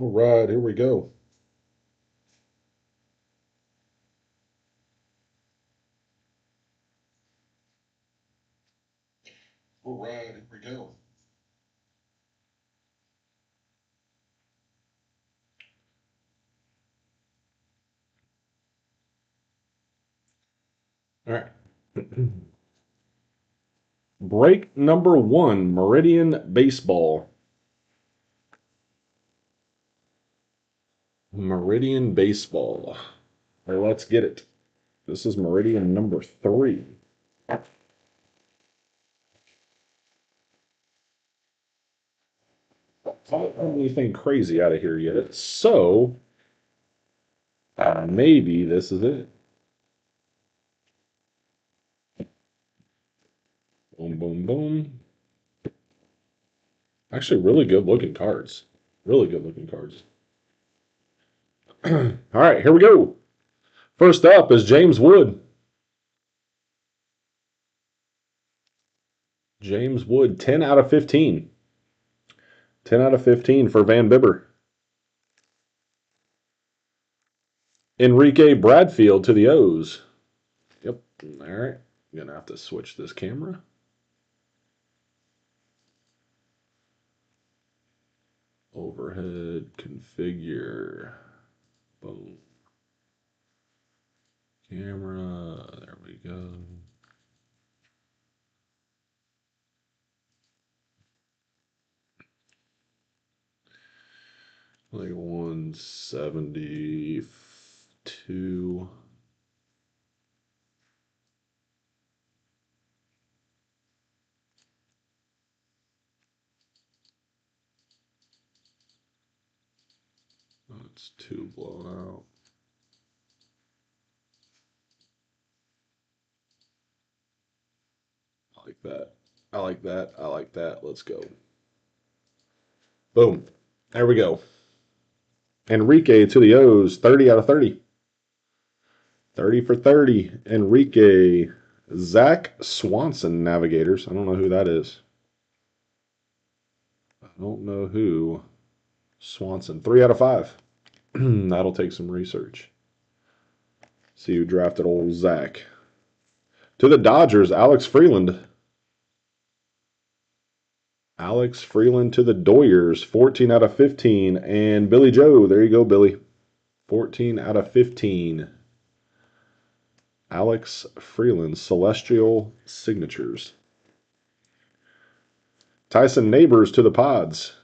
All right, here we go. All right, here we go. All right. Break number one, Meridian Baseball. Meridian Baseball. Well, let's get it. This is Meridian number 3. Haven't done anything crazy out of here yet, so maybe this is it. Boom, boom, boom. Actually, really good looking cards. Really good looking cards. All right, here we go. First up is James Wood. James Wood, 10 out of 15. 10 out of 15 for Van Bibber. Enrique Bradfield to the O's. Yep. All right. I'm going to have to switch this camera. Overhead configure. Boom. Camera. There we go. Like 172. That's too blown out. I like that. I like that. I like that. Let's go. Boom. There we go. Enrique to the O's, 30 out of 30. 30 for 30. Enrique. Zach Swanson, Navigators. I don't know who that is. I don't know who. Swanson, 3 out of 5. That'll take some research. See who drafted old Zach. To the Dodgers, Alex Freeland. Alex Freeland to the Doyers, 14 out of 15. And Billy Joe, there you go, Billy. 14 out of 15. Alex Freeland, Celestial Signatures. Tyson Neighbors to the Pods.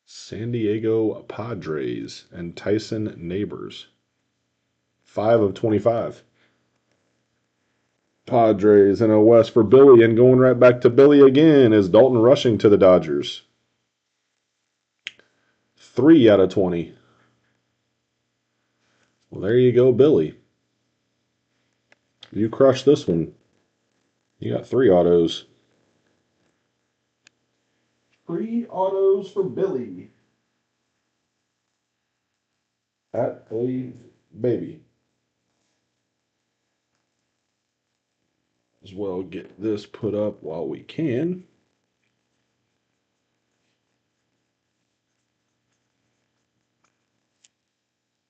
San Diego Padres and Tyson Neighbors. 5 of 25. Padres and a West for Billy, and going right back to Billy again is Dalton Rushing to the Dodgers. 3 out of 20. Well, there you go, Billy. You crushed this one. You got 3 autos. 3 autos for Billy. At a baby. As well get this put up while we can.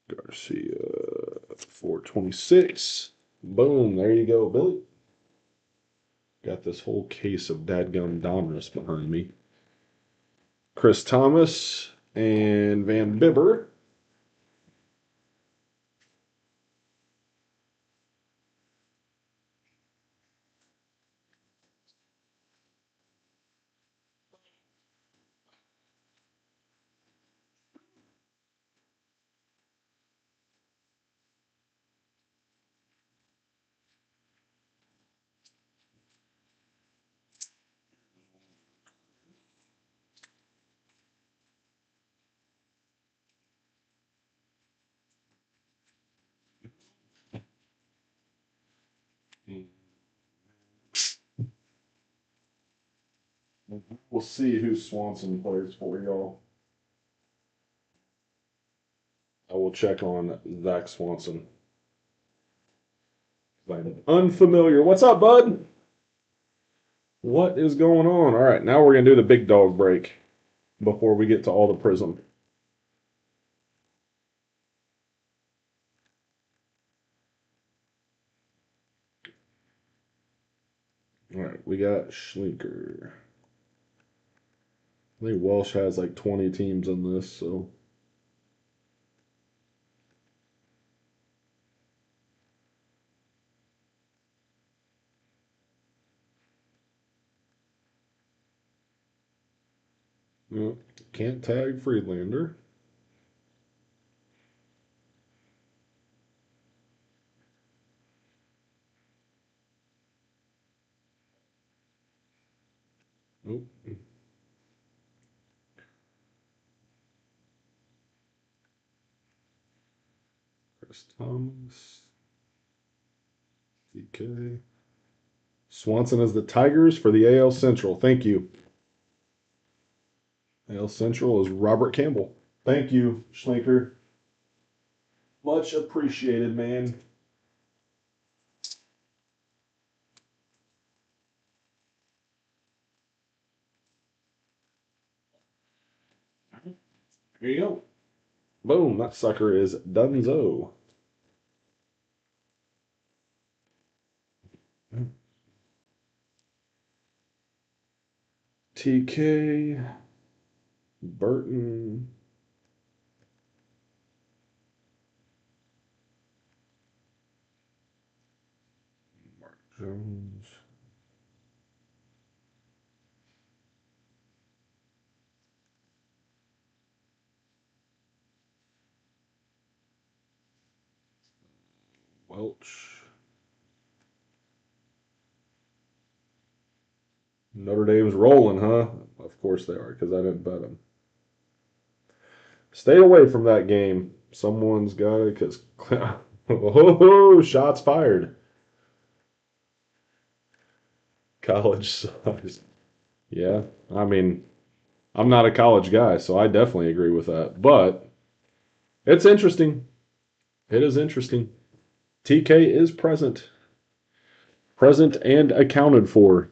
Garcia, 426. Boom, there you go, Billy. Got this whole case of dadgum Donruss behind me. Chris Thomas and Van Bibber. We'll see who Swanson plays for y'all. I will check on Zach Swanson. I'm unfamiliar. What's up, bud? What is going on? All right, now we're going to do the big dog break. before we get to all the Prizm. All right, we got Schlinker. I think Welsh has like 20 teams in this, so. Well, can't tag Friedlander. Nope. Chris Thomas. DK. Swanson is the Tigers for the AL Central. Thank you. AL Central is Robert Campbell. Thank you, Schlinker. Much appreciated, man. Here you go. Boom, that sucker is Dunzo. TK, Burton, Mark Jones. Welch. Notre Dame's rolling, huh? Of course they are, because I didn't bet them. Stay away from that game. Someone's got it, because oh, shots fired. College sucks. Yeah, I mean, I'm not a college guy, so I definitely agree with that. But it's interesting. It is interesting. TK is present. Present and accounted for.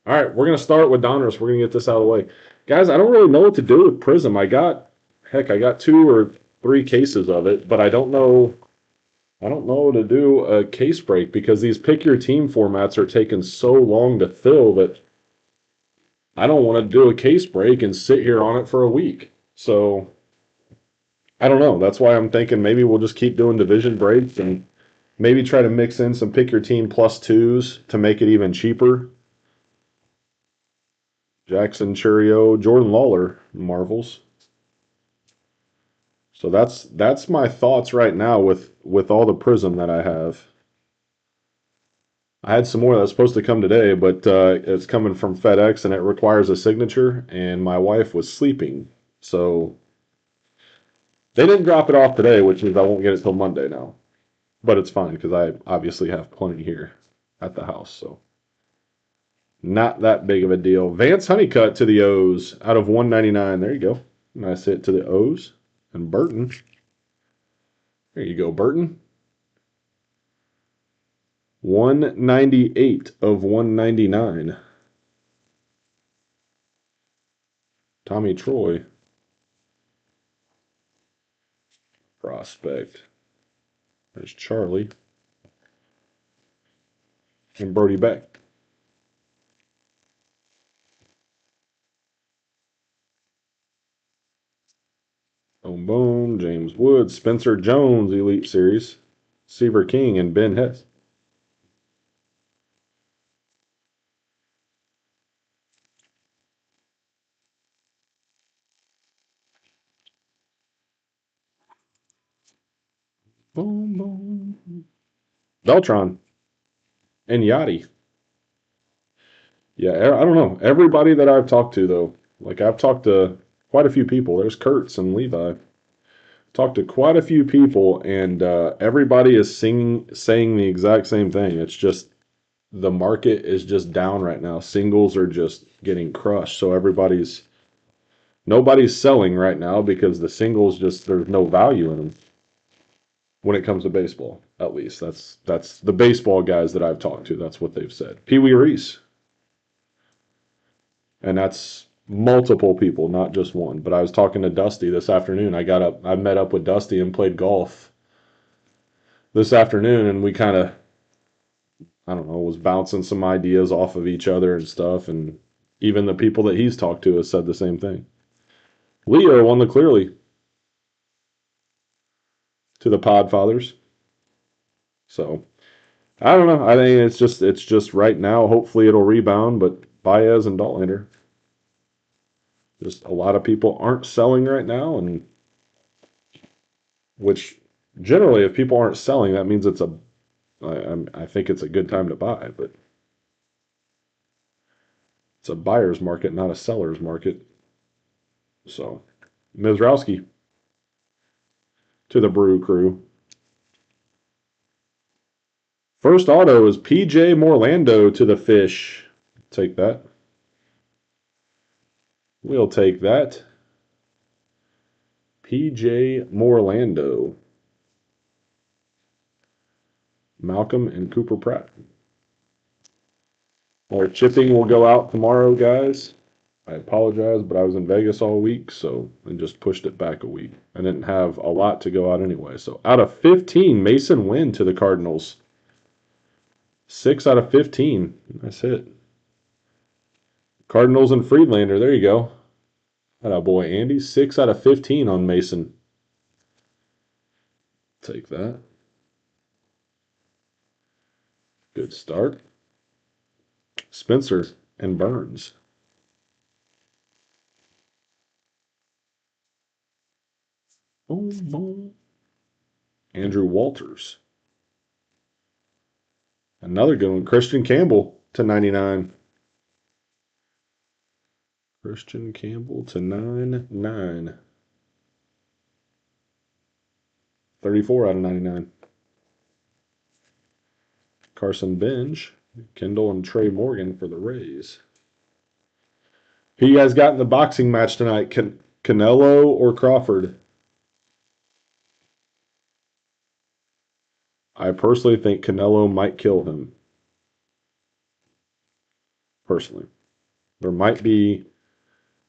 All right, we're going to start with Donruss. We're going to get this out of the way. Guys, I don't really know what to do with Prizm. I got 2 or 3 cases of it, but I don't know to do a case break because these pick your team formats are taking so long to fill that I don't want to do a case break and sit here on it for a week. So I don't know. That's why I'm thinking maybe we'll just keep doing division breaks and maybe try to mix in some pick your team +2s to make it even cheaper. Jackson Churio, Jordan Lawler, Marvels. So that's my thoughts right now with all the Prizm that I have. I had some more that's supposed to come today, but it's coming from FedEx and it requires a signature, and my wife was sleeping, so they didn't drop it off today, which means I won't get it till Monday now. But it's fine because I obviously have plenty here at the house, so not that big of a deal. Vance Honeycutt to the O's out of 199. There you go. Nice hit to the O's. And Burton. There you go, Burton. 198 of 199. Tommy Troy. Prospect. There's Charlie. And Brody Beck. Boom, boom. James Wood. Spencer Jones, Elite Series. Seaver King and Ben Hess. Boom, boom. Beltron. And Yachty. Yeah, I don't know. Everybody that I've talked to, though, like I've talked to quite a few people. There's Kurtz and Levi. Talked to quite a few people, and everybody is saying the exact same thing. It's just the market is just down right now. Singles are just getting crushed. So nobody's selling right now because the singles just there's no value in them when it comes to baseball. At least that's the baseball guys that I've talked to. That's what they've said. Pee Wee Reese, and multiple people, not just one. But I was talking to Dusty this afternoon. I met up with Dusty and played golf this afternoon, and we kind of, I don't know, was bouncing some ideas off of each other and stuff. And even the people that he's talked to has said the same thing. Leo won the Clearly to the Podfathers. So I don't know. I think it's just right now. Hopefully it'll rebound, but Baez and Dollander, just a lot of people aren't selling right now, and which generally, if people aren't selling, that means I think it's a good time to buy, but it's a buyer's market, not a seller's market. So, Mizrowski to the Brew Crew. First auto is PJ Morlando to the Fish. Take that. We'll take that. PJ Morlando. Malcolm and Cooper Pratt. Our chipping will go out tomorrow, guys. I apologize, but I was in Vegas all week, so I just pushed it back a week. I didn't have a lot to go out anyway. So out of 15, Mason Wynn to the Cardinals. 6 out of 15. That's it. Cardinals and Friedlander. There you go. Atta boy, Andy. 6 out of 15 on Mason. Take that. Good start. Spencer and Burns. Boom, boom. Andrew Walters. Another good one. Christian Campbell to 99. Christian Campbell to 99. 34 out of 99. Carson Bench. Kendall and Trey Morgan for the Rays. Who you guys got in the boxing match tonight? Canelo or Crawford? I personally think Canelo might kill him. Personally. There might be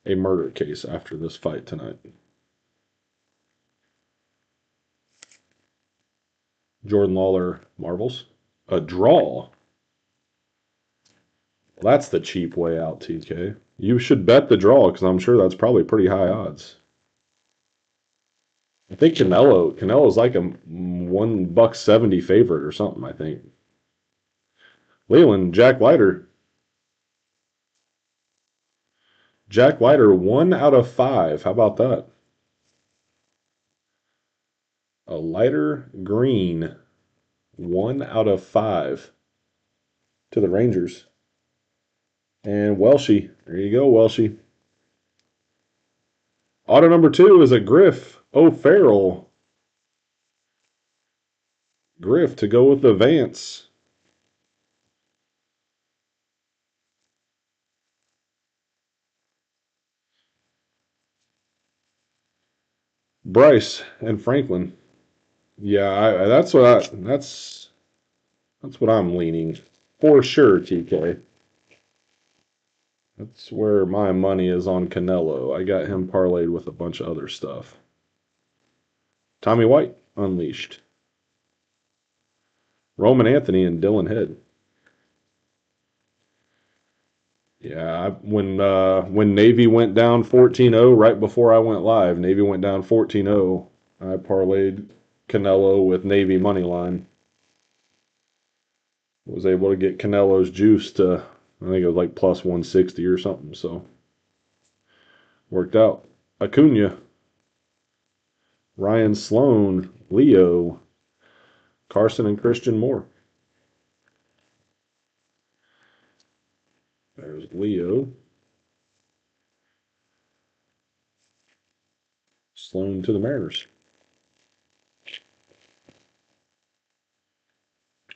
a murder case after this fight tonight. Jordan Lawler Marvels. A draw. Well, that's the cheap way out, TK. You should bet the draw because I'm sure that's probably pretty high odds. I think Canelo's like a $1.70 favorite or something, I think. Leland, Jack Leiter. Jack Leiter, 1 out of 5. How about that? A lighter green, 1 out of 5 to the Rangers. And Welshie. There you go, Welshie. Auto number 2 is a Griff O'Farrell. Griff to go with the Vance. Bryce and Franklin. Yeah, that's what I'm leaning for sure, TK. That's where my money is on Canelo. I got him parlayed with a bunch of other stuff. Tommy White, Unleashed. Roman Anthony and Dylan Head. Yeah, when Navy went down 14-0 right before I went live, Navy went down 14-0. I parlayed Canelo with Navy money line. Was able to get Canelo's juice to, I think it was like plus 160 or something, so worked out. Acuna, Ryan Sloan, Leo, Carson and Christian Moore. There's Leo. Sloan to the Mariners.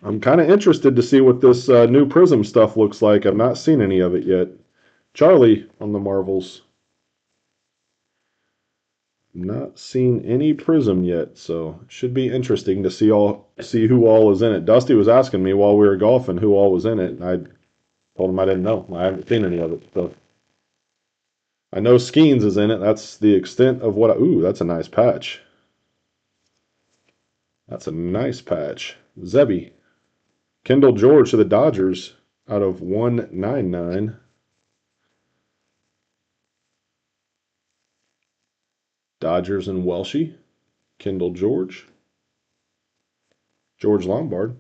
I'm kind of interested to see what this new Prizm stuff looks like. I've not seen any of it yet. Charlie on the Marvels. Not seen any Prizm yet, so it should be interesting to see who all is in it. Dusty was asking me while we were golfing who all was in it, and I told him I didn't know. I haven't seen any of it. So I know Skeens is in it. That's the extent of what ooh, that's a nice patch. That's a nice patch. Zebby. Kendall George to the Dodgers out of 199. Dodgers and Welshie. Kendall George. George Lombard.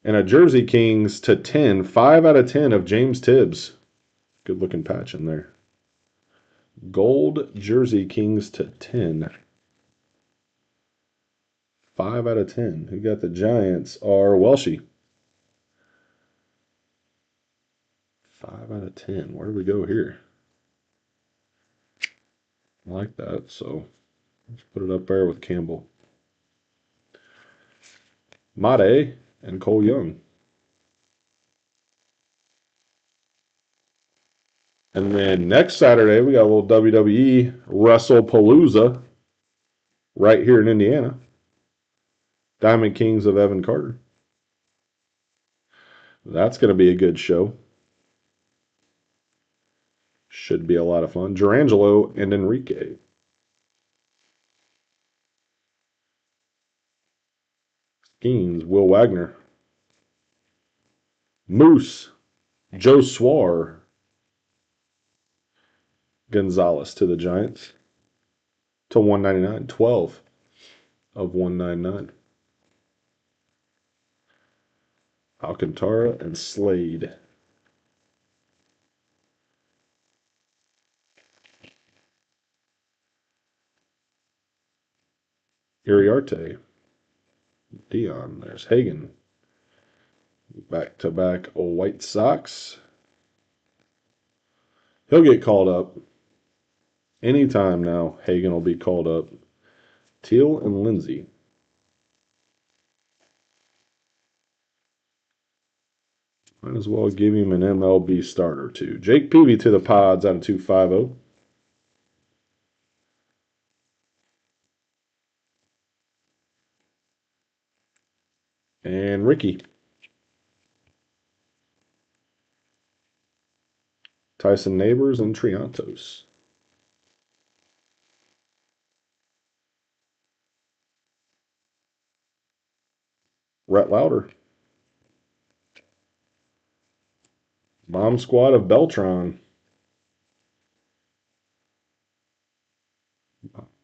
And a Jersey Kings to 10. 5 out of 10 of James Tibbs. Good looking patch in there. Gold Jersey Kings to 10. 5 out of 10. Who got the Giants are Welshie. 5 out of 10. Where do we go here? I like that, so let's put it up there with Campbell. Made and Cole Young. And then next Saturday, we got a little WWE WrestlePalooza right here in Indiana. Diamond Kings of Evan Carter. That's going to be a good show. Should be a lot of fun. Gerangelo and Enrique. Skeens, Will Wagner. Moose, Joe Swar. Gonzalez to the Giants. To 199. 12 of 199. Alcantara and Slade. Iriarte. Dion. There's Hagen. Back-to-back White Sox. He'll get called up. Anytime now, Hagen will be called up. Teal and Lindsay. Might as well give him an MLB starter, too. Jake Peavy to the Pods out of 250. And Ricky. Tyson Neighbors and Triantos. Rhett Lauder. Bomb Squad of Beltron.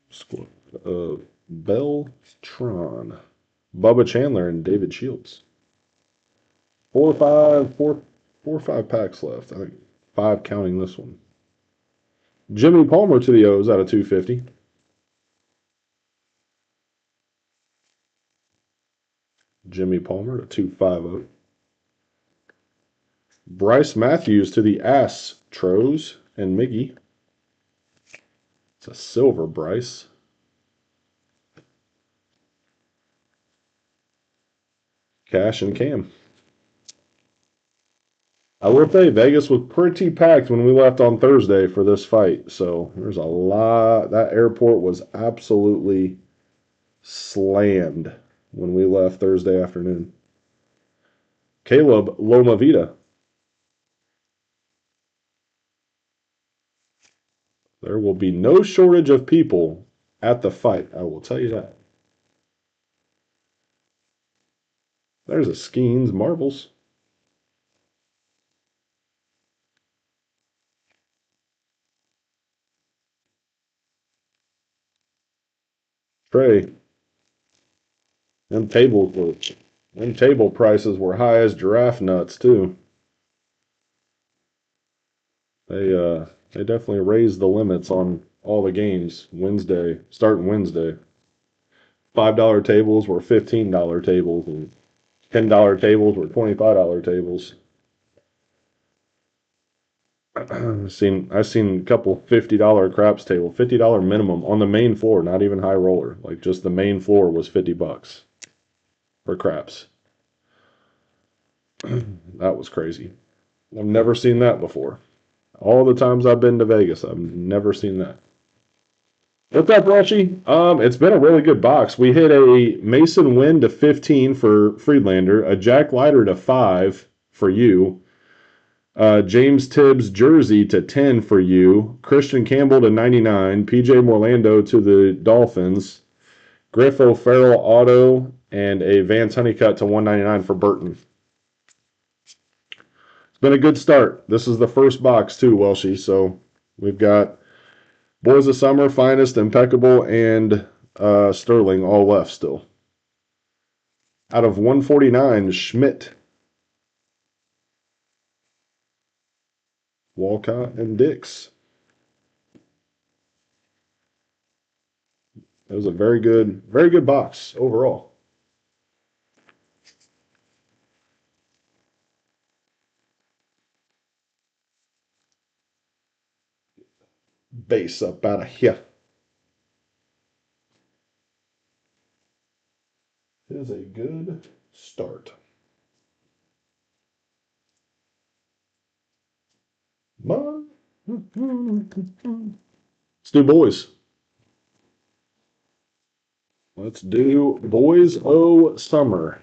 Squad of Beltron. Bubba Chandler and David Shields. 4 or 5 packs left. I think 5 counting this one. Jimmy Palmer to the O's out of 250. Jimmy Palmer to 250. Bryce Matthews to the Astros and Miggy. It's a silver Bryce. Cash and Cam. I will say Vegas was pretty packed when we left on Thursday for this fight. So there's a lot. That airport was absolutely slammed when we left Thursday afternoon. Caleb Loma Vida. There will be no shortage of people at the fight. I will tell you that. There's a Skeens Marbles. Trey. Them table prices were high as giraffe nuts too. They definitely raised the limits on all the games starting Wednesday. $5 tables were $15 tables, and $10 tables were $25 tables. I've seen a couple $50 craps table, $50 minimum on the main floor, not even high roller. Like just the main floor was $50 for craps. That was crazy. I've never seen that before. All the times I've been to Vegas, I've never seen that. What's up, Rushy? It's been a really good box. We hit a Mason Wynn to 15 for Friedlander, a Jack Leiter to 5 for you, James Tibbs jersey to 10 for you. Christian Campbell to 99. PJ Morlando to the Dolphins. Griff O'Farrell auto and a Vance Honeycutt to 199 for Burton. It's been a good start. This is the first box too, Welshie. So we've got Boys of Summer, Finest, Impeccable, and Sterling all left still. Out of 149, Schmidt, Walcott, and Dix. It was a very good box overall. Base up out of here. It is a good start. Let's do boys. Let's do Boys O Summer.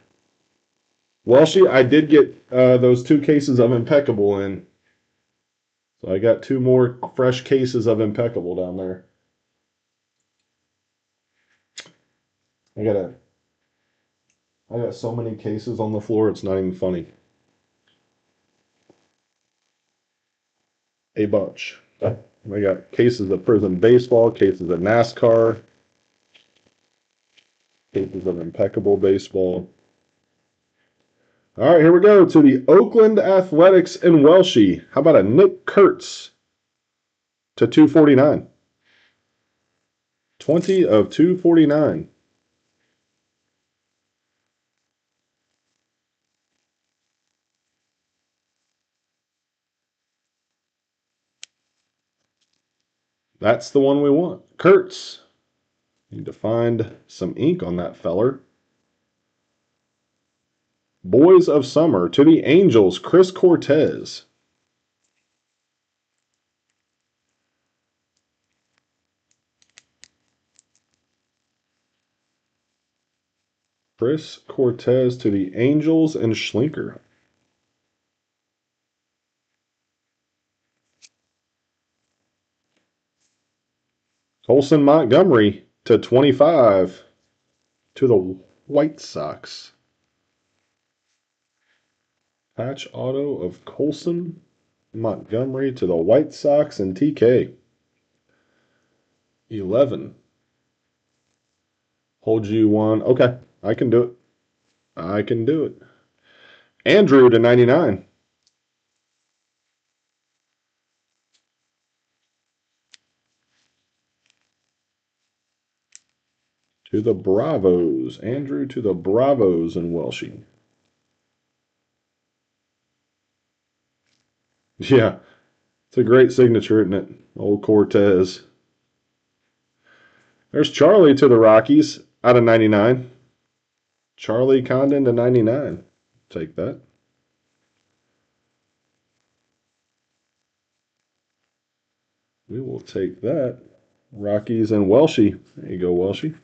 Welshie, I did get those 2 cases of Impeccable in. So I got 2 more fresh cases of Impeccable down there. I got so many cases on the floor, it's not even funny. A bunch. I got cases of Prizm Baseball, cases of NASCAR, cases of Impeccable Baseball. All right, here we go to the Oakland Athletics and Welshie. How about a Nick Kurtz to 249? 20 of 249. That's the one we want. Kurtz. Need to find some ink on that feller. Boys of Summer to the Angels, Chris Cortez. Chris Cortez to the Angels and Schlinker. Colson Montgomery to 25 to the White Sox. Patch auto of Colson Montgomery to the White Sox and TK. 11. Hold you one. Okay, I can do it. I can do it. Andrew to 99. To the Bravos. Andrew to the Bravos and Welshie. Yeah, it's a great signature, isn't it? Old Cortez. There's Charlie to the Rockies out of 99. Charlie Condon to 99. Take that. We will take that. Rockies and Welshie. There you go, Welshie.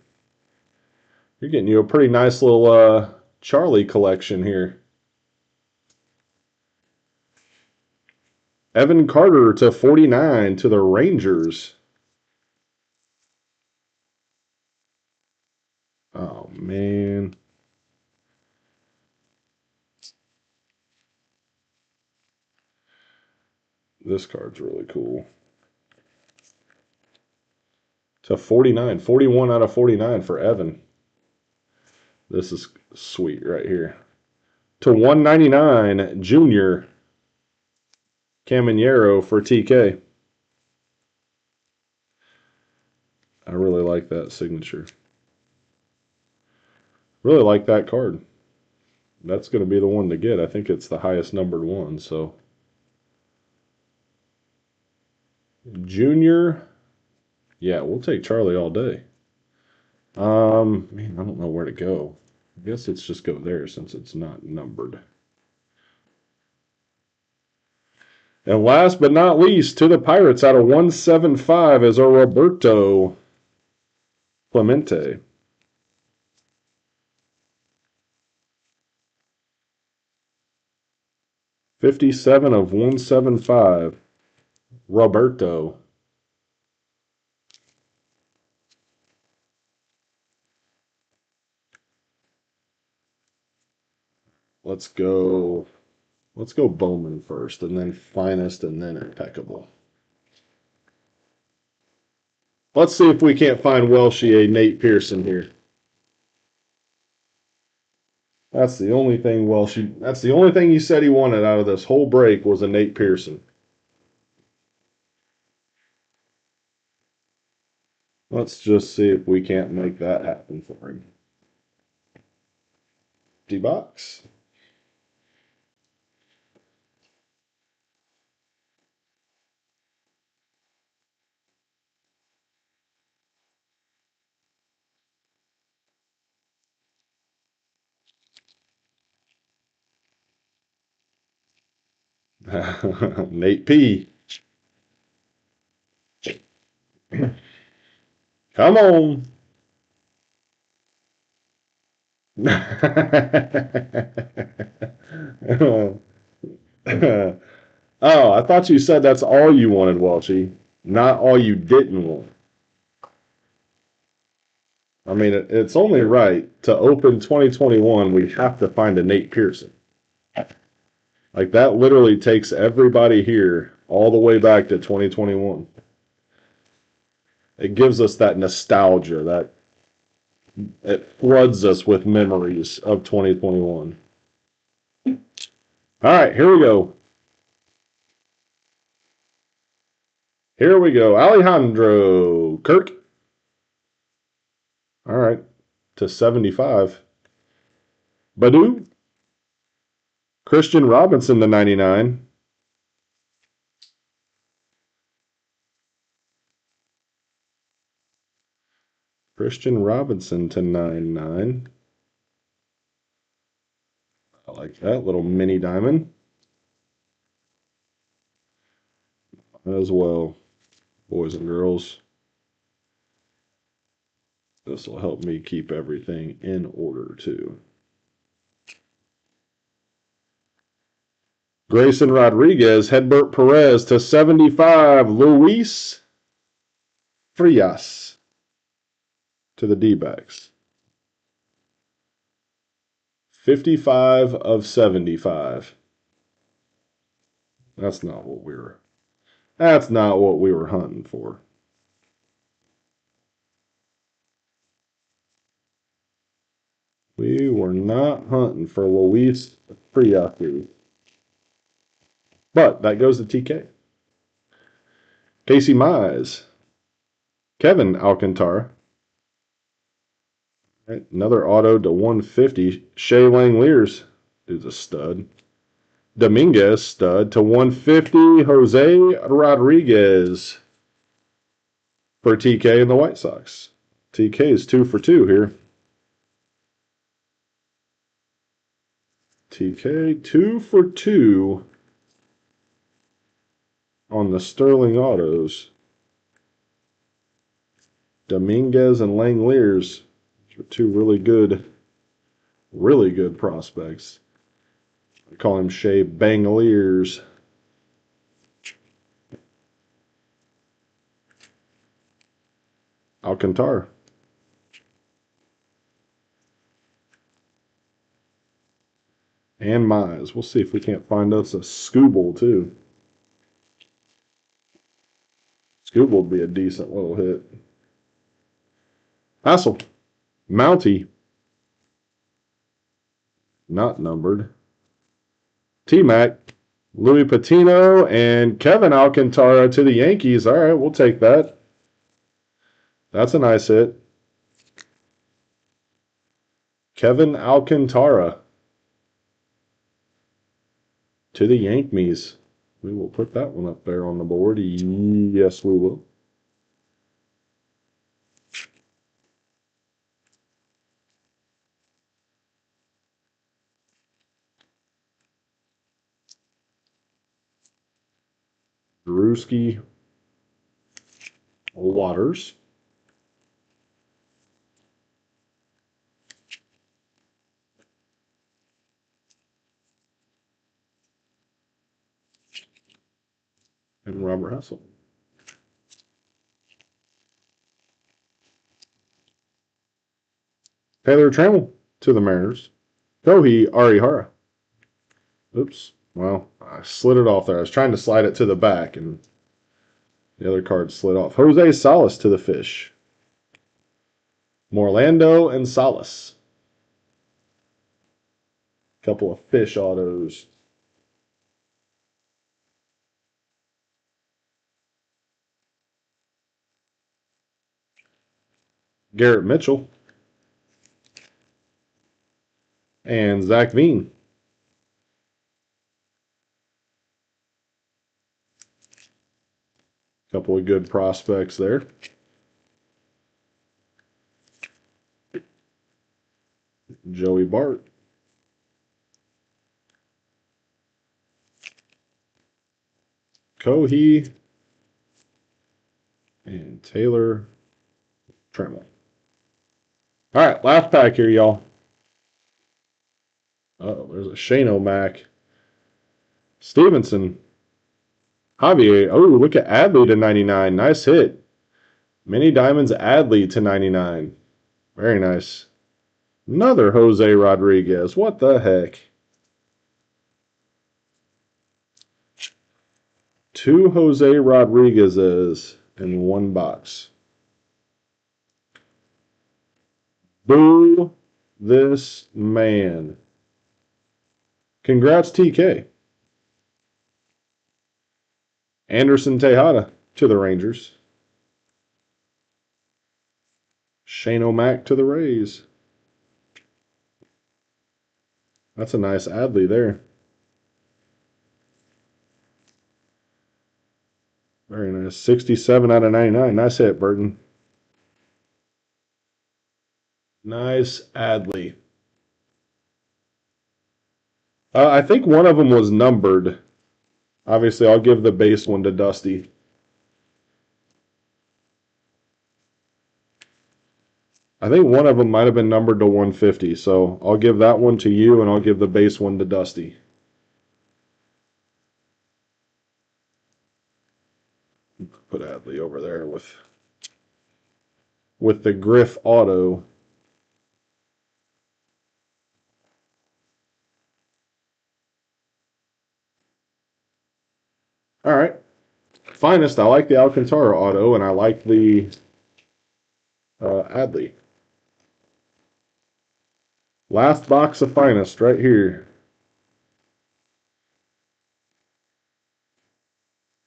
You're getting you a pretty nice little Charlie collection here. Evan Carter to 49 to the Rangers. Oh, man. This card's really cool. To 49. 41 out of 49 for Evan. This is sweet right here. To 199, Junior Caminero for TK. I really like that signature. Really like that card. That's going to be the one to get. I think it's the highest numbered one, so. Junior. Yeah, we'll take Charlie all day. Man, I don't know where to go. I guess it's just go there since it's not numbered. And last but not least, to the Pirates out of 175 is a Roberto Clemente. 57 of 175. Roberto. Let's go. Let's go Bowman first, and then Finest, and then Impeccable. Let's see if we can't find Welshie a Nate Pearson here. That's the only thing Welshie. That's the only thing he said he wanted out of this whole break was a Nate Pearson. Let's just see if we can't make that happen for him. D-box. Nate P. Come on. Oh, I thought you said that's all you wanted, Welchie, not all you didn't want. I mean, it's only right to open 2021, we have to find a Nate Pearson. Like, that literally takes everybody here all the way back to 2021. It gives us that nostalgia, that it floods us with memories of 2021. All right, here we go. Here we go. Alejandro Kirk. All right, to 75. Badu. Christian Robinson to 99. Christian Robinson to 99. I like that little mini diamond as well, boys and girls. This will help me keep everything in order too. Grayson Rodriguez, Hedbert Perez to 75. Luis Frias to the D-backs. 55 of 75. That's not what we were. That's not what we were hunting for. We were not hunting for Luis Frias. But that goes to TK. Casey Mize. Kevin Alcantara. Right, another auto to 150. Shea Langeliers. Dude's a stud. Dominguez stud to 150. Jose Rodriguez for TK and the White Sox. TK is 2 for 2 here. TK 2 for 2 on the Sterling autos. Dominguez and Langeliers are two really good prospects. I call him Shea Bangaliers. Alcantara. And Mize. We'll see if we can't find us a Scooble too. Scooble would be a decent little hit. Hassel. Mountie. Not numbered. T-Mac. Louis Patino and Kevin Alcantara to the Yankees. All right, we'll take that. That's a nice hit. Kevin Alcantara to the Yankees. We will put that one up there on the board. Yes, we will. Drewski Waters. and Robert Hassel. Taylor Trammell to the Mariners. Kohei Arihara. Oops. Well, I slid it off there. I was trying to slide it to the back, and the other card slid off. Jose Salas to the Fish. Morlando and Salas. Couple of Fish autos. Garrett Mitchell. And Zach Veen. Couple of good prospects there. Joey Bart. Kohei. And Taylor Trammell. All right, last pack here, y'all. Oh, there's a Shane O'Mac. Stevenson. Javier. Oh, look at Adley to 99. Nice hit. Mini Diamonds Adley to 99. Very nice. Another Jose Rodriguez. What the heck? 2 Jose Rodriguez's in one box. Boo this man. Congrats, TK. Anderson Tejada to the Rangers. Shane O'Mac to the Rays. That's a nice Adley there. Very nice. 67 out of 99. Nice hit, Burton. Nice Adley. I think one of them was numbered. Obviously, I'll give the base one to Dusty. I think one of them might have been numbered to 150, so I'll give that one to you, and I'll give the base one to Dusty. Put Adley over there with the Griff Auto. All right. Finest, I like the Alcantara Auto, and I like the Adley. Last box of Finest right here.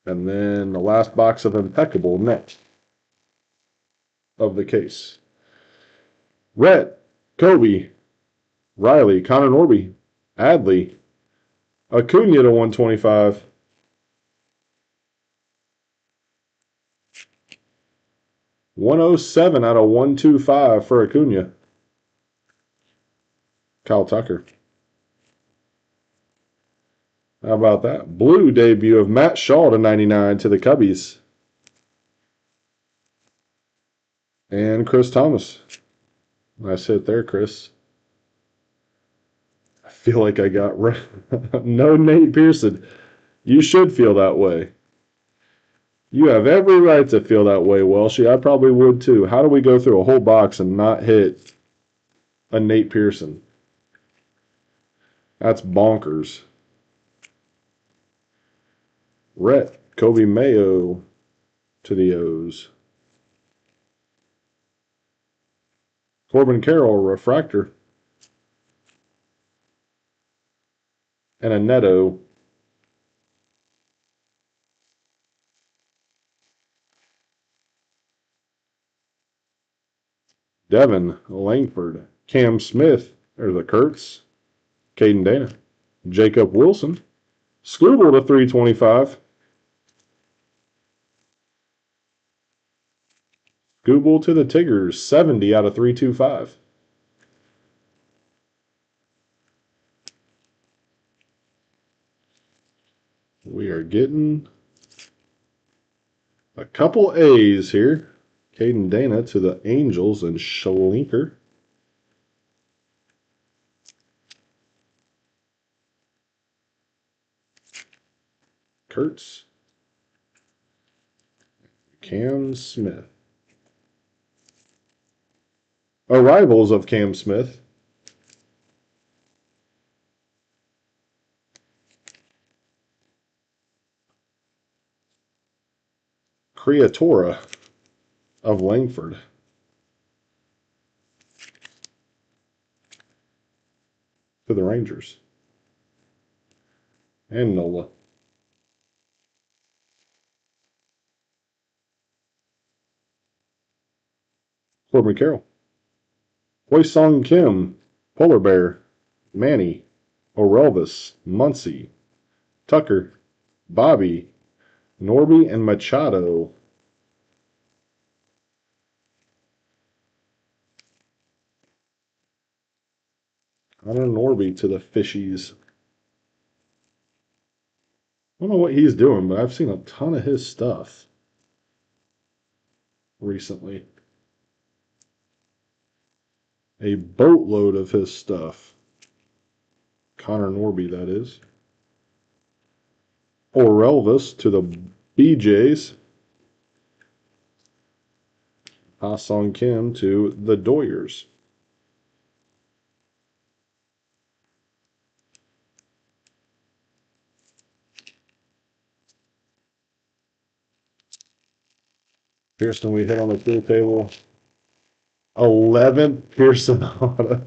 And then the last box of Impeccable next of the case. Rhett, Kobe, Riley, Connor Norby, Adley, Acuna to 125. $107 out of 125 for Acuna. Kyle Tucker. How about that? Blue debut of Matt Shaw to 99 to the Cubbies. And Chris Thomas. Nice hit there, Chris. I feel like I got no Nate Pearson. You should feel that way. You have every right to feel that way, Welshie. I probably would too. How do we go through a whole box and not hit a Nate Pearson? That's bonkers. Rhett, Kobe Mayo to the O's. Corbin Carroll, refractor. And a Neto. Devin Langford. Cam Smith. There's a Kurtz. Caden Dana. Jacob Wilson. Scooble to 325. Scooble to the Tigers. 70 out of 325. We are getting a couple A's here. Caden Dana to the Angels and Schlinker. Kurtz. Cam Smith. Arrivals of Cam Smith. Creatora of Langford. To the Rangers. And Nola. Corbin Carroll. Hoi-Sung Kim. Polar Bear. Manny. Orelvis. Muncy. Tucker. Bobby. Norby and Machado. Connor Norby to the Fishies. I don't know what he's doing, but I've seen a ton of his stuff recently. A boatload of his stuff. Connor Norby, that is. Orelvis to the BJs. Ha-Sung Kim to the Doyers. Pearson, we hit on the pool table. 11th Pearson auto.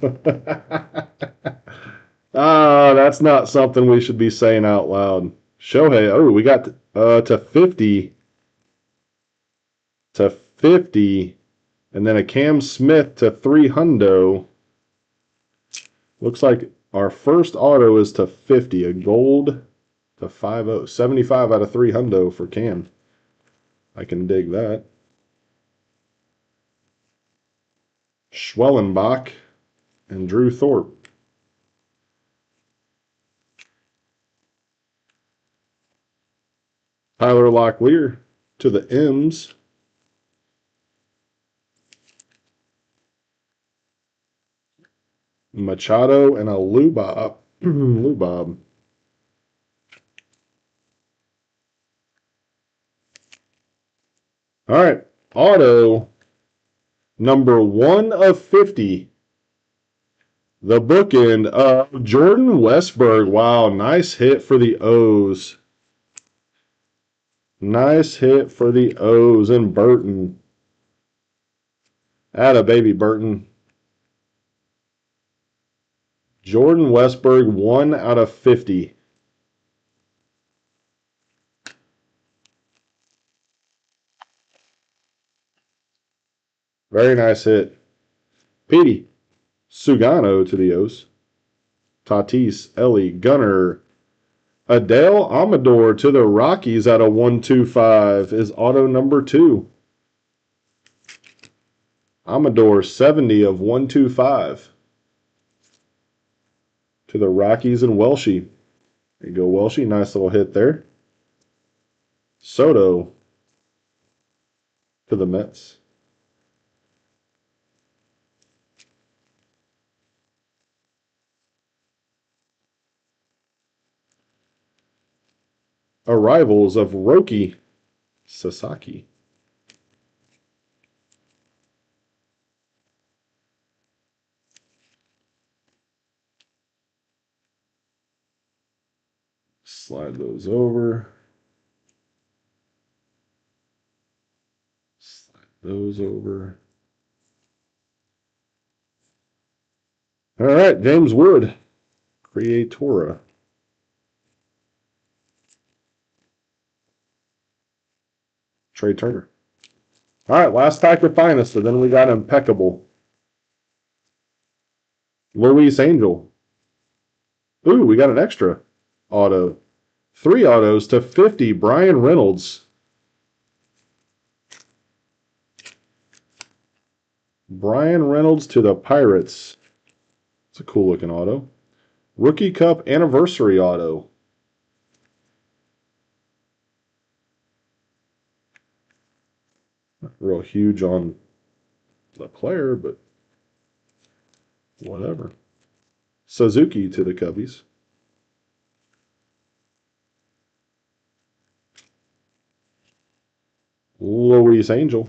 Ah, that's not something we should be saying out loud. Shohei, oh, we got to 50. To 50. And then a Cam Smith to 300. Looks like our first auto is to 50. A gold to 50. 75 out of 300 for Cam. I can dig that. Schwellenbach and Drew Thorpe. Tyler Locklear to the M's. Machado and a Lubob. Lubob. All right. Auto number 1 of 50. The bookend of Jordan Westburg. Wow, nice hit for the O's. Nice hit for the O's and Burton. Atta baby Burton. Jordan Westburg, 1 out of 50. Very nice hit. Petey. Sugano to the O's. Tatis, Ellie, Gunner. Adele Amador to the Rockies at a 125 is auto number 2. Amador, 70 of 125. To the Rockies and Welshie. There you go, Welshie. Nice little hit there. Soto to the Mets. Arrivals of Roki Sasaki. Slide those over. Slide those over. All right, James Wood, Creatora. Trey Turner. All right, last pack of finest, and then we got Impeccable. Luis Angel. Ooh, we got an extra auto. 3 autos to 50, Brian Reynolds. Brian Reynolds to the Pirates. It's a cool looking auto. Rookie Cup Anniversary auto. Not real huge on the player, but whatever. Suzuki to the Cubbies. Luis Angel.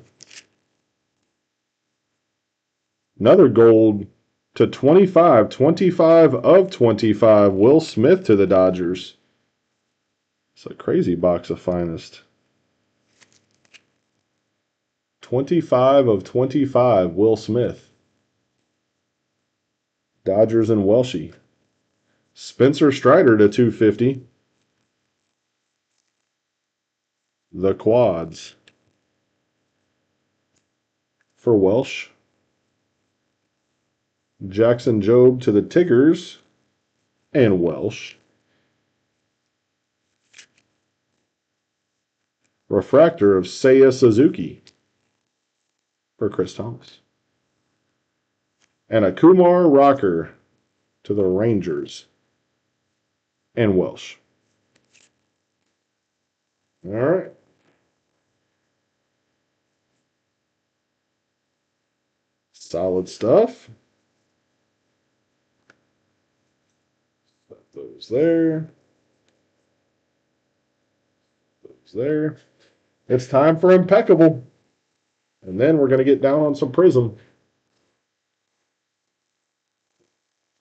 Another gold to 25. 25 of 25. Will Smith to the Dodgers. It's a crazy box of finest. 25 of 25. Will Smith. Dodgers and Welshie. Spencer Strider to 250. The Quads. For Welsh. Jackson Jobe to the Tigers and Welsh. Refractor of Seiya Suzuki for Chris Thomas. And a Kumar Rocker to the Rangers and Welsh. All right. Solid stuff. Put those there. Those there. It's time for Impeccable. And then we're going to get down on some Prizm.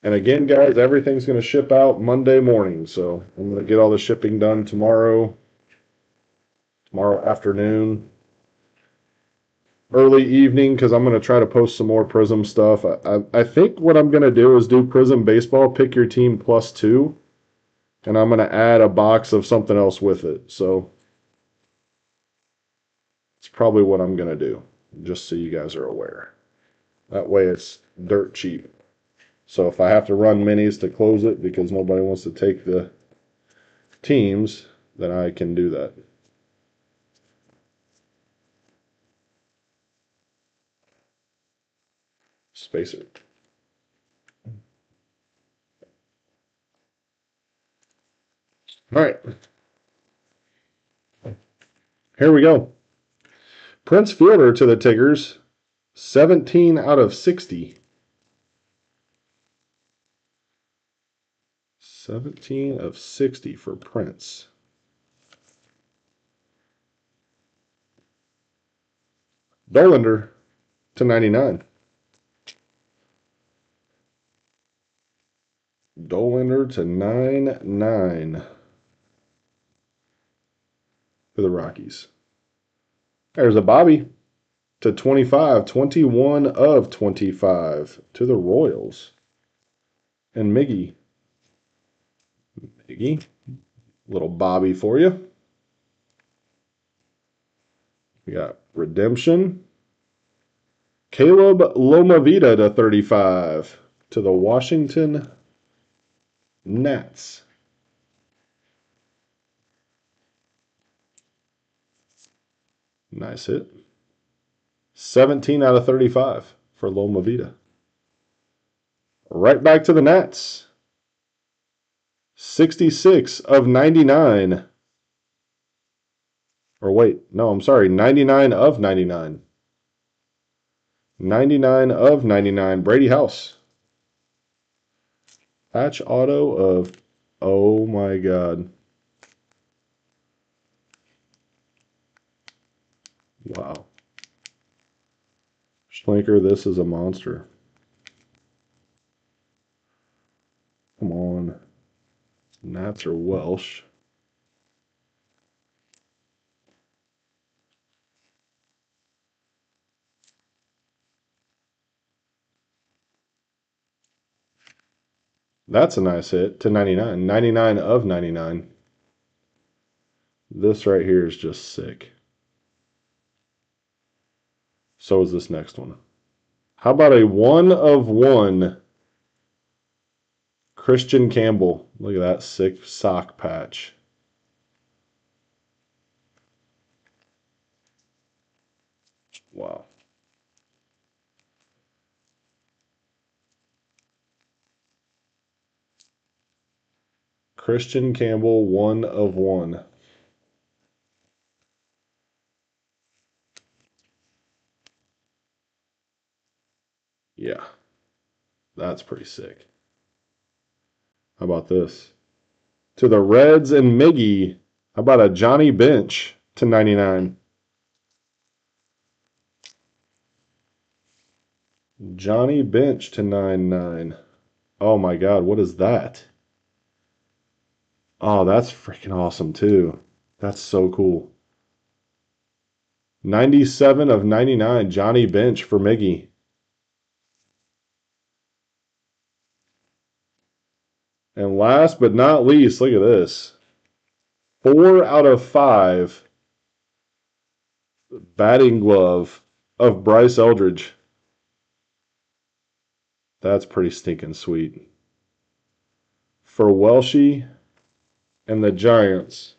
And again, guys, everything's going to ship out Monday morning. So I'm going to get all the shipping done tomorrow afternoon, early evening, because I'm going to try to post some more Prizm stuff. I think what I'm going to do is do Prizm Baseball, pick your team +2, and I'm going to add a box of something else with it. So it's probably what I'm going to do, just so you guys are aware. That way it's dirt cheap. So if I have to run minis to close it because nobody wants to take the teams, then I can do that. Spacer. All right. Here we go. Prince Fielder to the Tigers. 17 out of 60. 17 of 60 for Prince. Dollander to 99. Dollander to 99 for the Rockies. There's a Bobby to 25. 21 of 25 to the Royals. And Miggy. Little Bobby for you. We got Redemption. Caleb Lomavita to 35 to the Washington Nats. Nice hit. 17 out of 35 for Lomavita. Right back to the Nats. 66 of 99. Or wait, no, I'm sorry. 99 of 99. 99 of 99. Brady House. Patch auto of, oh my God. Wow. Schlenker, this is a monster. Come on. Nats are Welsh. That's a nice hit to 99. 99 of 99. This right here is just sick. So is this next one. How about a 1 of 1 Christian Campbell? Look at that sick sock patch. Wow. Christian Campbell, 1 of 1. Yeah. That's pretty sick. How about this? To the Reds and Miggy. How about a Johnny Bench to 99? Johnny Bench to 99. Oh my God, what is that? Oh, that's freaking awesome too. That's so cool. 97 of 99, Johnny Bench for Miggy. And last but not least, look at this. 4 out of 5 batting glove of Bryce Eldridge. That's pretty stinking sweet. For Welshie and the Giants.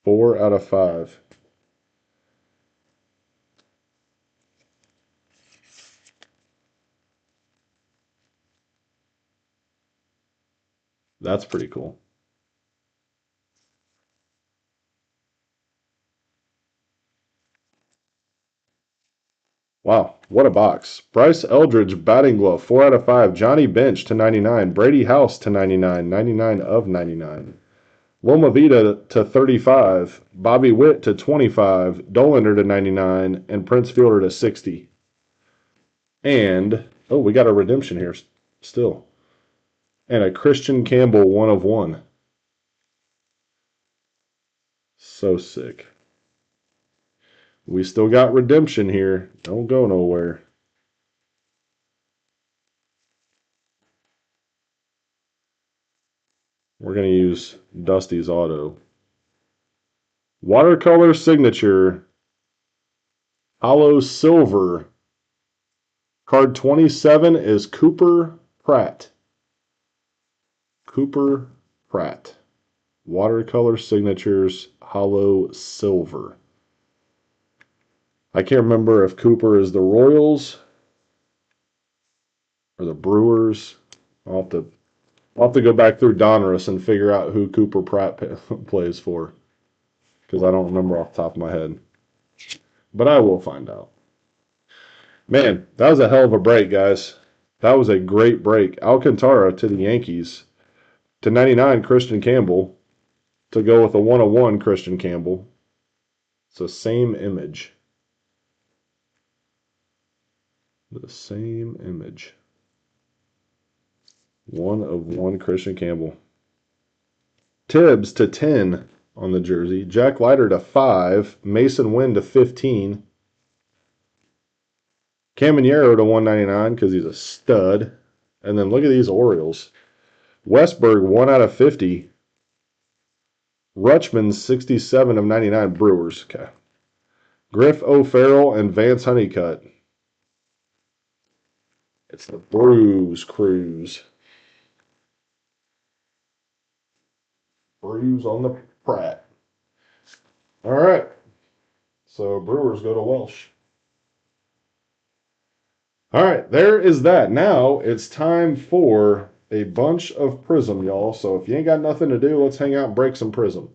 Four out of 5. That's pretty cool. Wow, what a box. Bryce Eldridge batting glove, 4 out of 5. Johnny Bench to 99. Brady House to 99. 99 of 99. Loma Vida to 35. Bobby Witt to 25. Dollander to 99. And Prince Fielder to 60. And, oh, we got a redemption here still. And a Christian Campbell 1 of 1. So sick. We still got redemption here. Don't go nowhere. We're going to use Dusty's auto. Watercolor signature. Hollow silver. Card 27 is Cooper Pratt. Cooper Pratt. Watercolor signatures. Hollow silver. I can't remember if Cooper is the Royals or the Brewers. I'll have to go back through Donruss and figure out who Cooper Pratt plays for, because I don't remember off the top of my head. But I will find out. Man, that was a hell of a break, guys. That was a great break. Alcantara to the Yankees. To 99, Christian Campbell. To go with a 101, Christian Campbell. It's the same image. The same image. 1 of 1, Christian Campbell. Tibbs to 10 on the jersey. Jack Leiter to 5. Mason Wynn to 15. Caminero to 199 because he's a stud. And then look at these Orioles. Westberg 1 out of 50. Rutschman 67 of 99. Brewers. Okay. Griff O'Farrell and Vance Honeycutt. It's the Brews Cruise. Brews on the Pratt. All right. So Brewers go to Welsh. All right, there is that. Now it's time for a bunch of Prizm, y'all. So if you ain't got nothing to do, let's hang out and break some Prizm.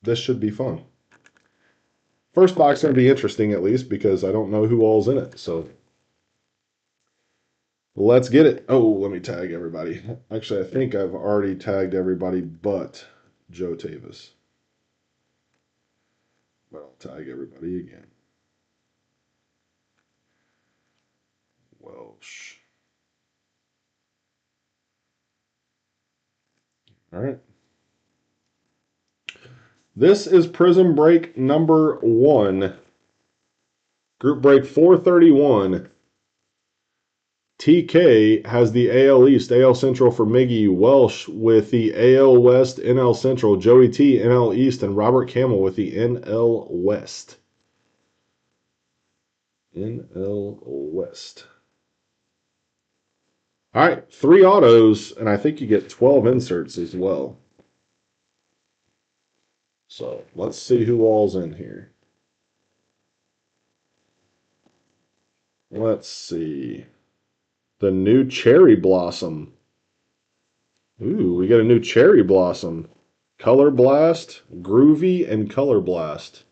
This should be fun. First box is going to be interesting, at least, because I don't know who all's in it. So let's get it. Oh, let me tag everybody. Actually, I think I've already tagged everybody but Joe Tavis. But I'll tag everybody again. Welsh. All right. This is Prizm break number 1. Group break 431. TK has the AL East, AL Central for Miggy. Welsh with the AL West, NL Central. Joey T, NL East, and Robert Camel with the NL West. NL West. All right, 3 autos, and I think you get 12 inserts as well. So let's see who all's in here. Let's see. The new Cherry Blossom. Ooh, we got a new Cherry Blossom. Color Blast, Groovy, and Color Blast.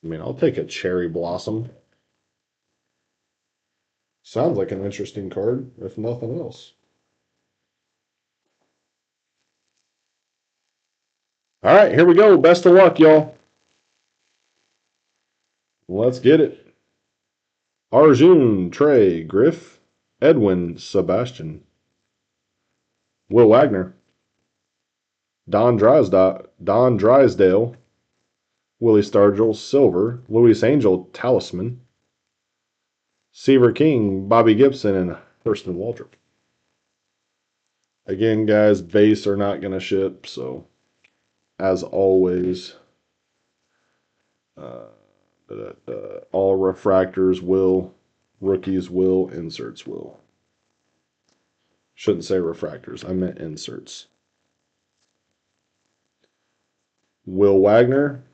I mean, I'll take a cherry blossom. Sounds like an interesting card, if nothing else. All right, here we go. Best of luck, y'all. Let's get it. Arjun, Trey, Griff, Edwin, Sebastian, Will Wagner, Don Drysdale, Willie Stargell, Silver, Louis Angel, Talisman, Seaver King, Bobby Gibson, and Thurston Waldrop. Again, guys, base are not going to ship, so as always, all refractors will, rookies will, inserts will. Shouldn't say refractors, I meant inserts. Will Wagner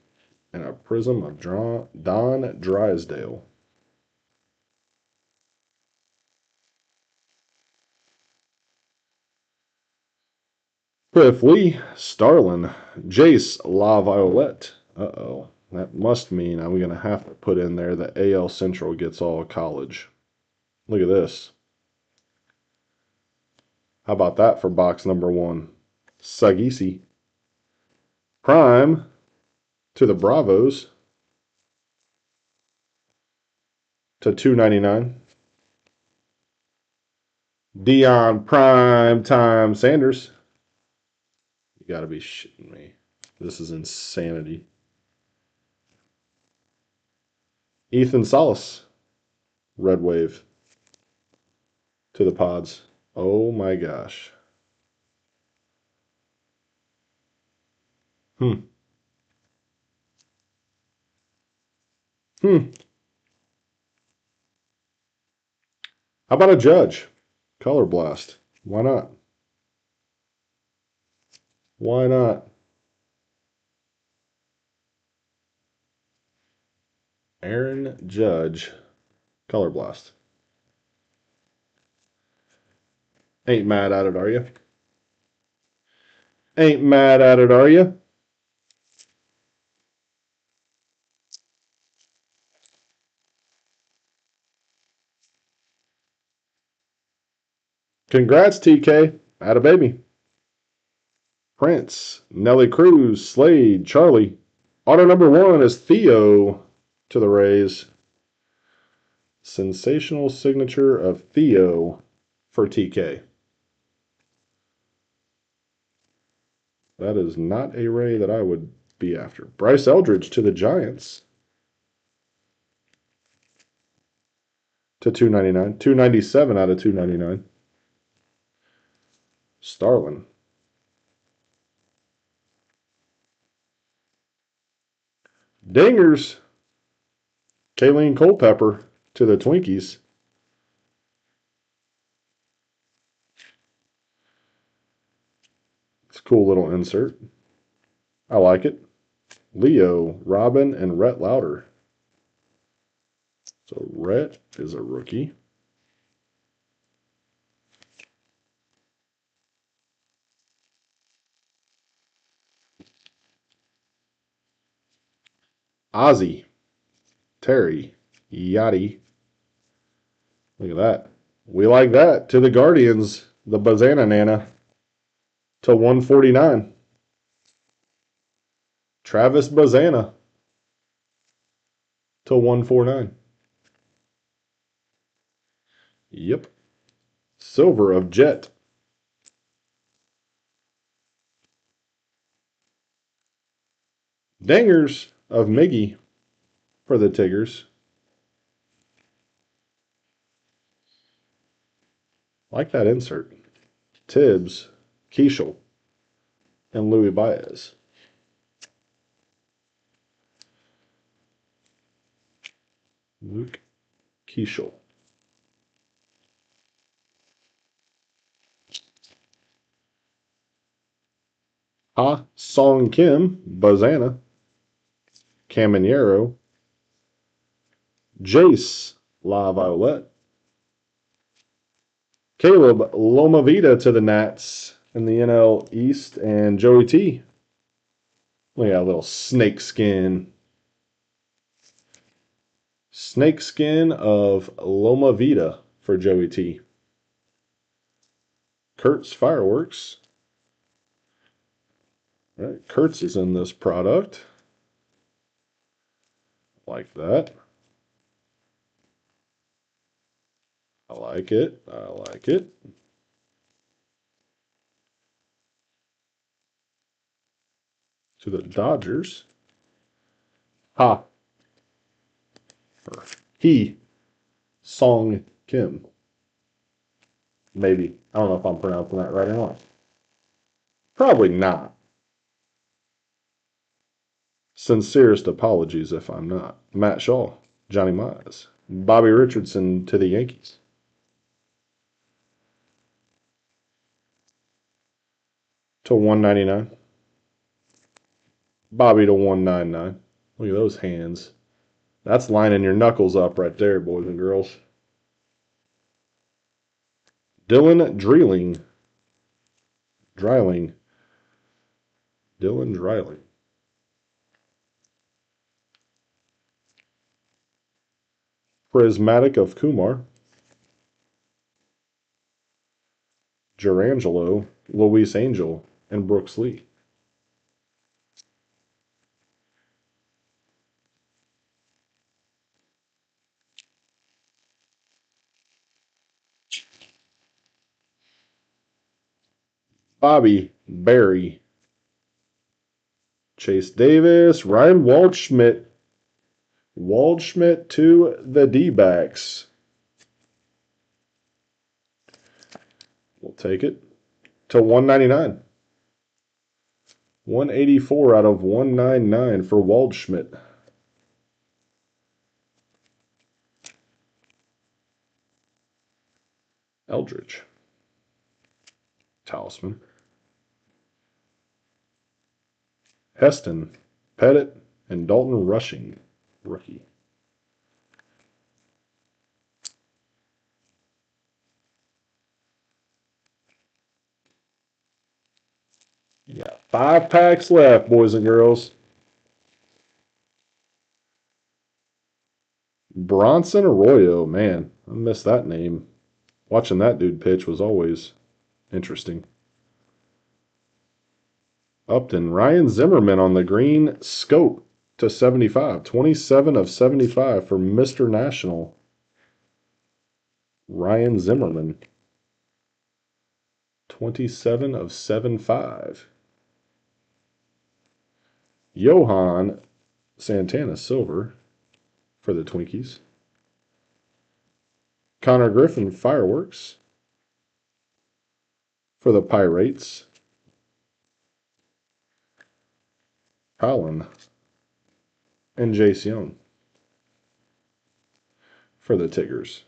and a Prizm of Don Drysdale. Cliff Lee, Starlin, Jace, La Violette. Uh-oh. That must mean I'm going to have to put in there that AL Central gets all college. Look at this. How about that for box number 1? Sagisi. Prime to the Bravos to $2.99. Dion Prime Time Sanders. You got to be shitting me. This is insanity. Ethan Salas. Red Wave to the Pods. Oh my gosh. Hmm. How about a Judge? Color Blast. Why not? Why not? Aaron Judge. Color Blast. Ain't mad at it, are you? Ain't mad at it, are you? Congrats, TK. Atta baby. Prince, Nelly Cruz, Slade, Charlie. Auto number 1 is Theo to the Rays. Sensational signature of Theo for TK. That is not a Ray that I would be after. Bryce Eldridge to the Giants. To $2.99. $2.97 out of $2.99. Starlin. Dingers. Kayleen Culpepper to the Twinkies. It's a cool little insert. I like it. Leo, Robin, and Rhett Lauder. So Rhett is a rookie. Ozzy, Terry, Yachty. Look at that. We like that. To the Guardians, the Bazana Nana to 149. Travis Bazana to 149. Yep. Silver of Jet. Dangers of Miggy for the Tigers. Like that insert. Tibbs, Keishel, and Louis Baez. Luke Keishel. Ha Song Kim, Bazana. Caminero. Jace, La Violette. Caleb Lomavita to the Nats in the NL East, and Joey T. Look at that little snake skin. Snakeskin of Loma Vida for Joey T. Kurtz Fireworks. All right, Kurtz is in this product. Like that. I like it. I like it. To the Dodgers. Ha. Or he. Song Kim. Maybe. I don't know if I'm pronouncing that right or not. Probably not. Sincerest apologies if I'm not. Matt Shaw. Johnny Mize. Bobby Richardson to the Yankees. To 199. Bobby to 199. Look at those hands. That's lining your knuckles up right there, boys and girls. Dylan Dreiling. Dreiling. Dylan Dreiling. Prismatic of Kumar. Gerangelo, Luis Angel, and Brooks Lee. Bobby Barry. Chase Davis, Ryan Waldschmidt. Waldschmidt to the D-backs. We'll take it. To 199. 184 out of 199 for Waldschmidt. Eldridge. Talisman. Heston, Pettit, and Dalton Rushing. Rookie. You got 5 packs left, boys and girls. Bronson Arroyo, man, I missed that name. Watching that dude pitch was always interesting. Upton, Ryan Zimmerman on the green scope to 75. 27 of 75 for Mr. National. Ryan Zimmerman. 27 of 75. Johan Santana silver for the Twinkies. Connor Griffin fireworks for the Pirates. Holland and Jace Young for the Tigers.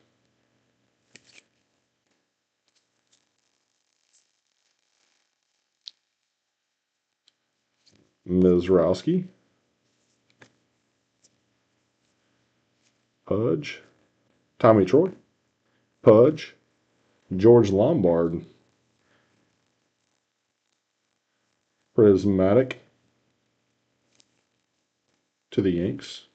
Mizrowski. Pudge. Tommy Troy. Pudge. George Lombard. Prismatic to the Yanks.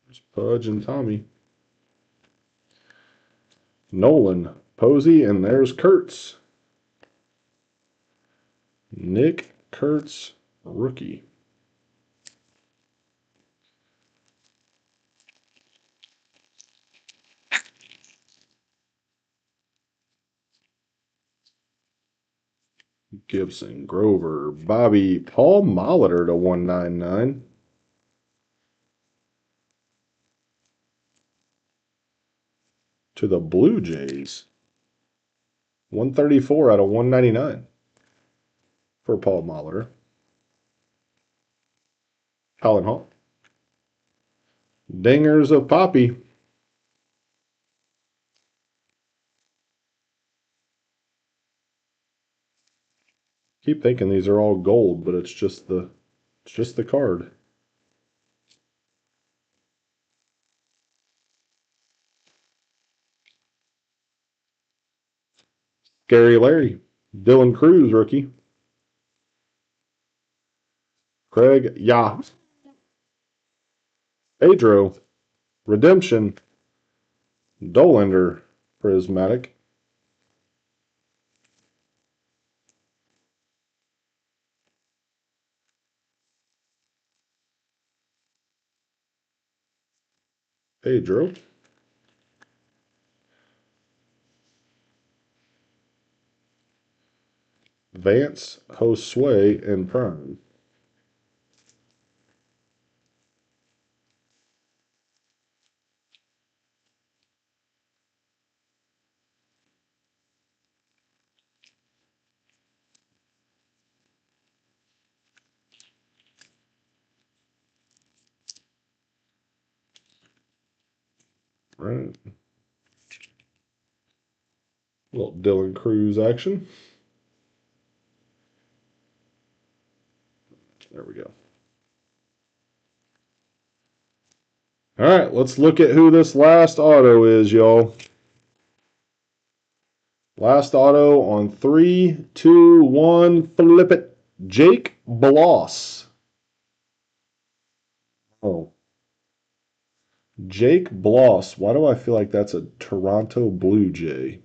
There's Pudge and Tommy. Nolan, Posey, and there's Kurtz. Nick Kurtz, rookie. Gibson, Grover, Bobby, Paul Molitor to 199. To the Blue Jays. 134 out of 199 for Paul Molitor. Colin Hall. Dingers of Poppy. Keep thinking these are all gold, but it's just the card. Gary Larry. Dylan Cruz, rookie. Craig, yeah. Pedro, Redemption, Dolander, Prismatic. Pedro. Vance, Josue, and Prime. Right. Little Dylan Cruz action. There we go. All right, let's look at who this last auto is, y'all. Last auto on 3, 2, 1. Flip it. Jake Bloss. Oh. Jake Bloss. Why do I feel like that's a Toronto Blue Jay?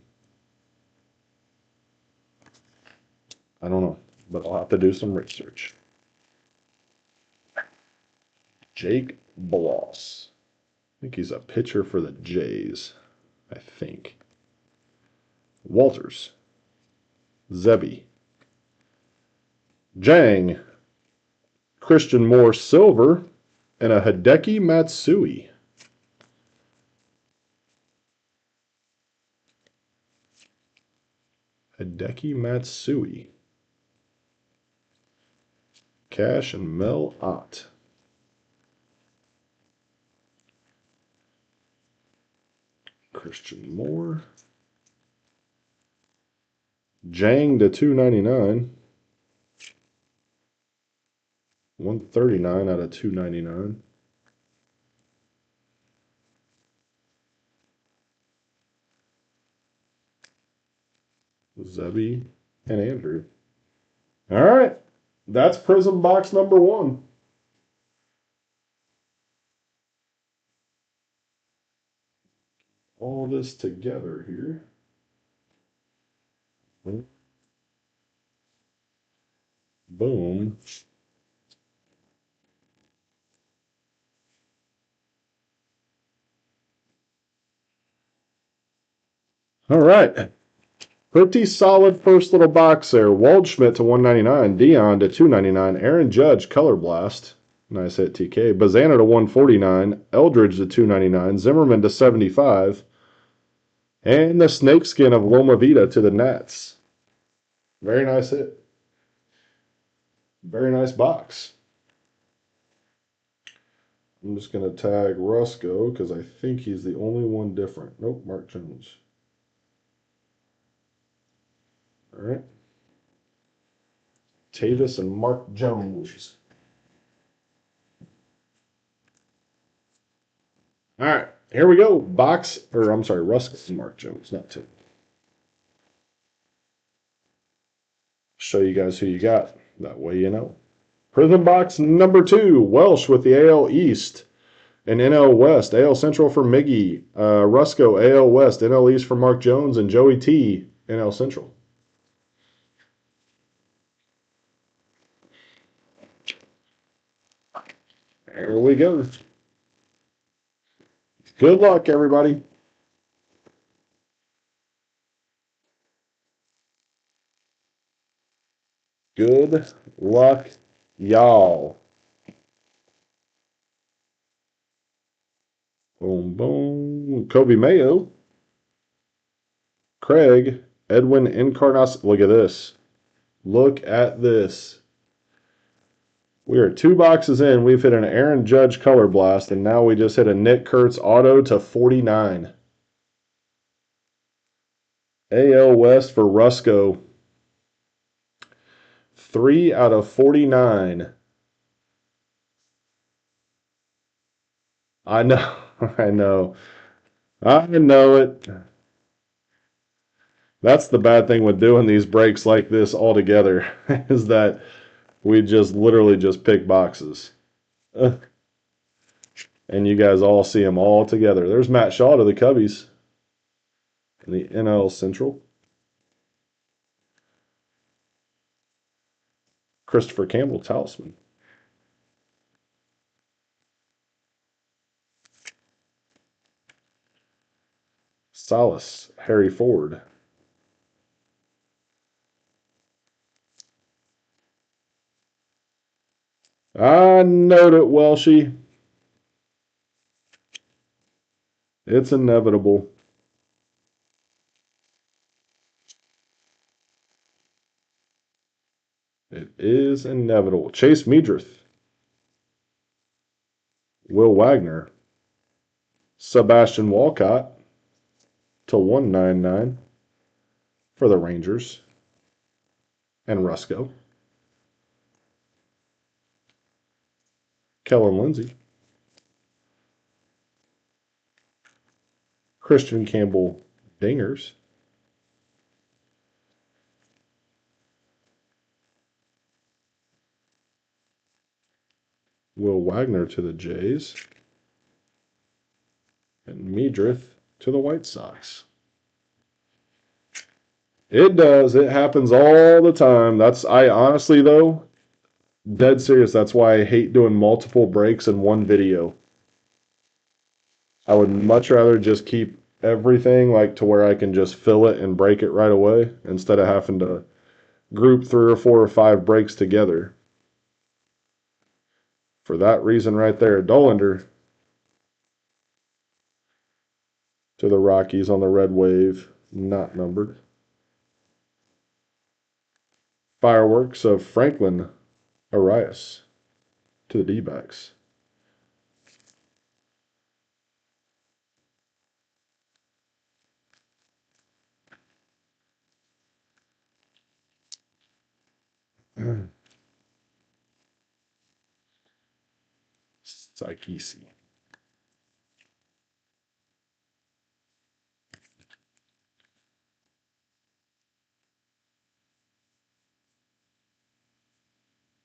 I don't know, but I'll have to do some research. Jake Bloss. I think he's a pitcher for the Jays. I think. Walters. Zebby. Jang. Christian Moore Silver. And a Hideki Matsui. Hideki Matsui. Cash and Mel Ott. Christian Moore. Jang to 299. 139 out of 299. Zebby and Andrew. All right. That's Prizm box number 1. All this together here. Boom. All right. Pretty solid first little box there. Waldschmidt to 199. Dion to 299. Aaron Judge, Color Blast. Nice hit, TK. Bazana to 149. Eldridge to 299. Zimmerman to 75. And the snakeskin of Loma Vida to the Nats. Very nice hit. Very nice box. I'm just going to tag Rusco because I think he's the only one different. Nope, Mark Jones. All right. Tavis and Mark Jones. All right, here we go. Rusco and Mark Jones, not Tavis. Show you guys who you got. That way you know. Prizm box number 2. Welsh with the AL East and NL West. AL Central for Miggy. Rusco, AL West. NL East for Mark Jones. And Joey T, NL Central. There we go. Good luck, everybody. Good luck, y'all. Boom, boom. Kobe Mayo. Craig. Edwin Encarnacion. Look at this. Look at this. We are 2 boxes in. We've hit an Aaron Judge Color Blast, and now we just hit a Nick Kurtz Auto to 49. AL West for Rusco. 3 out of 49. I know. I know. I know it. That's the bad thing with doing these breaks like this all together is that We just literally just pick boxes. And you guys all see them all together. There's Matt Shaw to the Cubbies in the NL Central. Christopher Campbell, Talisman. Solace, Harry Ford. I knowed it, Welshie. It's inevitable. It is inevitable. Chase Meadrith. Will Wagner. Sebastian Walcott to 199 for the Rangers. And Rusco. Kellen Lindsey. Christian Campbell Dingers. Will Wagner to the Jays. And Meadrith to the White Sox. It does. It happens all the time. I honestly, though, dead serious. That's why I hate doing multiple breaks in one video. I would much rather just keep everything like to where I can just fill it and break it right away instead of having to group 3 or 4 or 5 breaks together. For that reason right there, Dollander to the Rockies on the Red Wave, not numbered. Fireworks of Franklin Arias to the D-backs. Saikisi.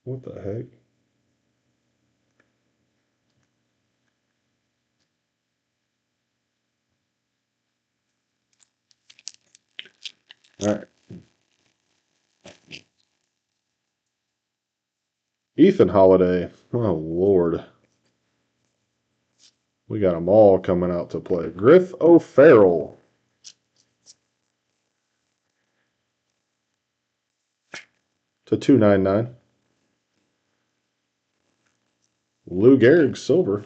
What the heck? All right. Ethan Holiday. Oh, Lord. We got them all coming out to play. Griff O'Farrell to 299. Lou Gehrig, silver.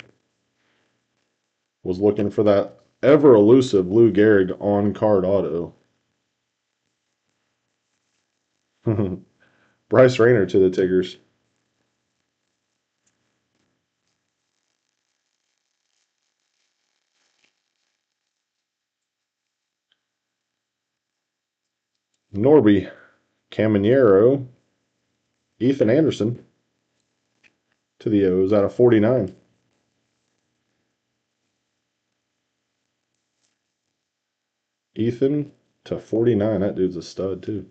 Was looking for that ever elusive Lou Gehrig on card auto. Bryce Rayner to the Tigers. Norby, Caminero, Ethan Anderson to the O's out of 49. Ethan to 49. That dude's a stud, too.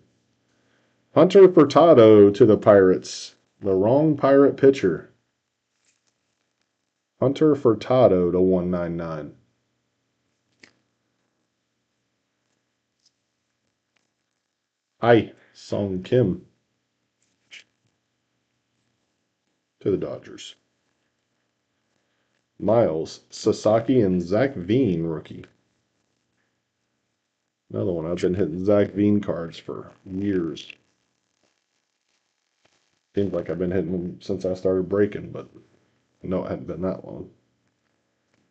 Hunter Furtado to the Pirates. The wrong Pirate pitcher. Hunter Furtado to 199. Hi, Song Kim to the Dodgers. Miles, Sasaki, and Zach Veen, rookie. Another one. I've been hitting Zach Veen cards for years. Seems like I've been hitting them since I started breaking, but no, it hadn't been that long.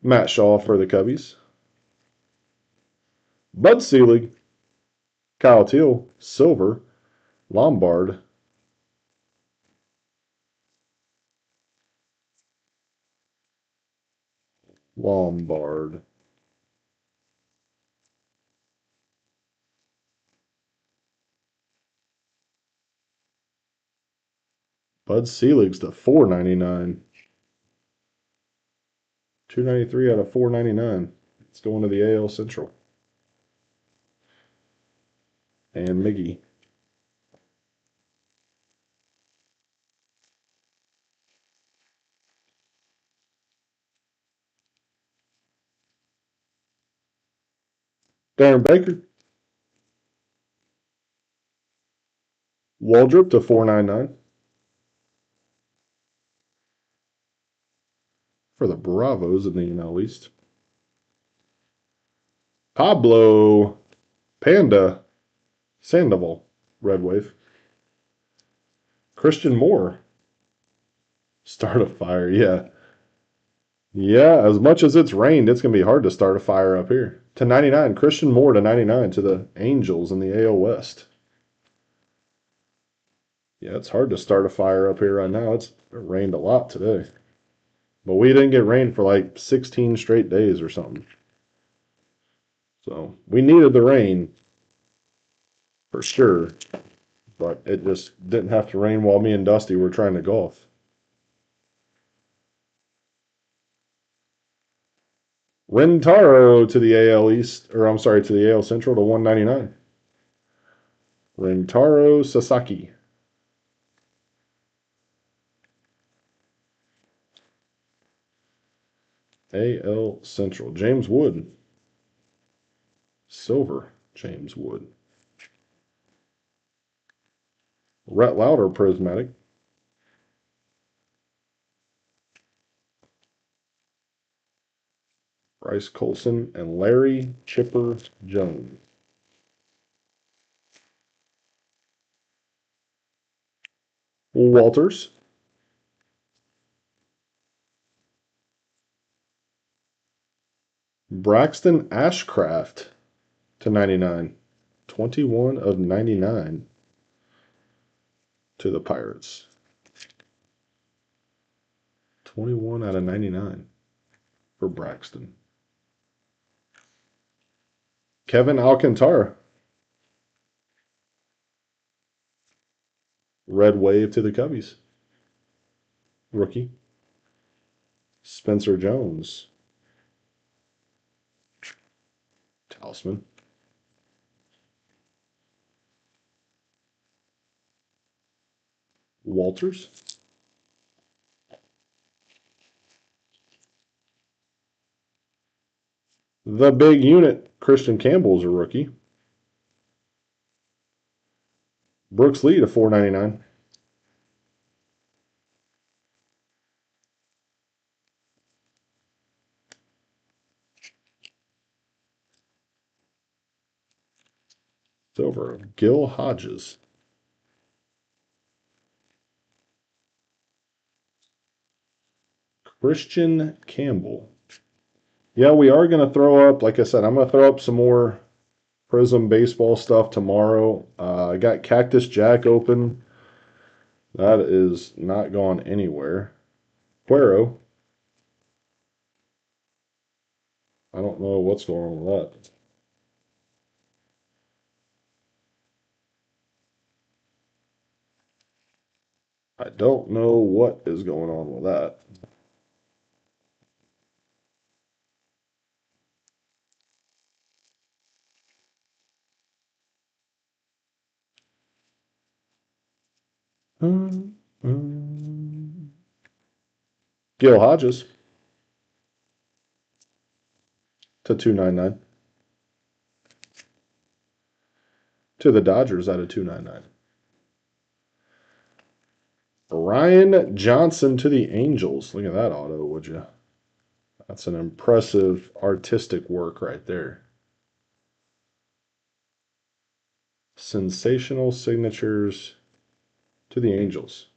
Matt Shaw for the Cubbies. Bud Selig, Kyle Teal, silver, Lombard. Lombard. Bud Selig's to 499. 293 out of 499. It's going to the AL Central. And Miggy. Darren Baker. Waldrop to 499 for the Bravos in the NL East. Pablo Panda Sandoval, Red Wave. Christian Moore, start a fire. Yeah. Yeah, as much as it's rained, it's going to be hard to start a fire up here. To 99, Christian Moore to 99 to the Angels in the AL West. Yeah, it's hard to start a fire up here right now. It rained a lot today. But we didn't get rain for like 16 straight days or something. So we needed the rain for sure. But it just didn't have to rain while me and Dusty were trying to golf. Rentaro to the AL East, or I'm sorry, to the AL Central to 199. Rentaro Sasaki. AL Central. James Wood. Silver. James Wood. Rhett Lauder Prismatic. Bryce Colson and Larry Chipper Jones. Walters. Braxton Ashcraft to 99. 21 of 99 to the Pirates. 21 out of 99 for Braxton. Kevin Alcantara. Red Wave to the Cubbies. Rookie. Spencer Jones. Talisman. Walters. The big unit. Christian Campbell's a rookie. Brooks Lee to 499. Silver. Gil Hodges. Christian Campbell. Yeah, we are going to throw up, like I said, I'm going to throw up some more Prizm baseball stuff tomorrow. I got Cactus Jack open. That is not gone anywhere. Cuero. I don't know what's going on with that. I don't know what is going on with that. Gil Hodges to 299. To the Dodgers out of 299. Ryan Johnson to the Angels. Look at that auto, would you? That's an impressive artistic work right there. Sensational signatures to the Angels.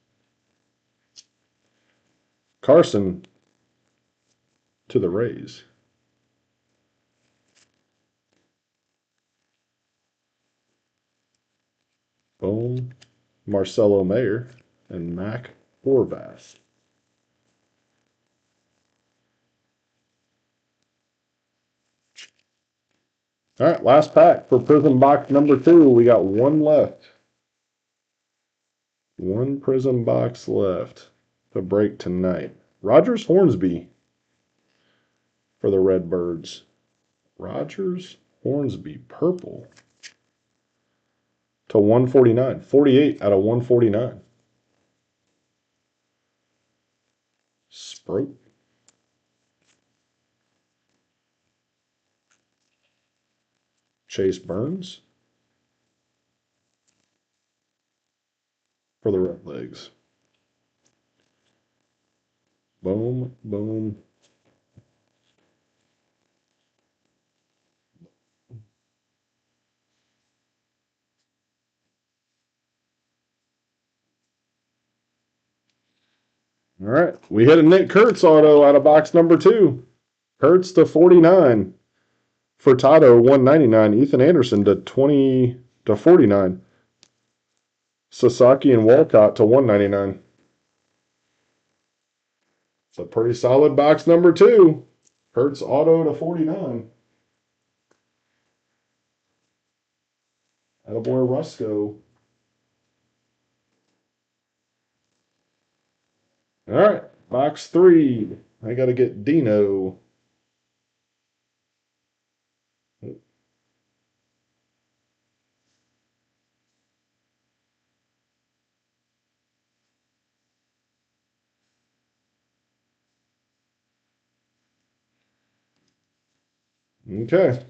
Carson to the Rays. Boom. Marcelo Mayer and Mac Horvath. All right, last pack for Prizm box number 2. We got one left. One Prizm box left to break tonight. Rogers Hornsby for the Redbirds. Rogers Hornsby purple to 149. 48 out of 149. Sprout. Chase Burns for the Red Legs. Boom, boom. All right. We hit a Nick Kurtz auto out of box number 2. Kurtz to 49. Furtado 199. Ethan Anderson to 20 to 49. Sasaki and Walcott to 199. It's a pretty solid box number 2. Kurtz auto to 49. Attaboy Rusco. All right. Box 3. I got to get Dino. Okay.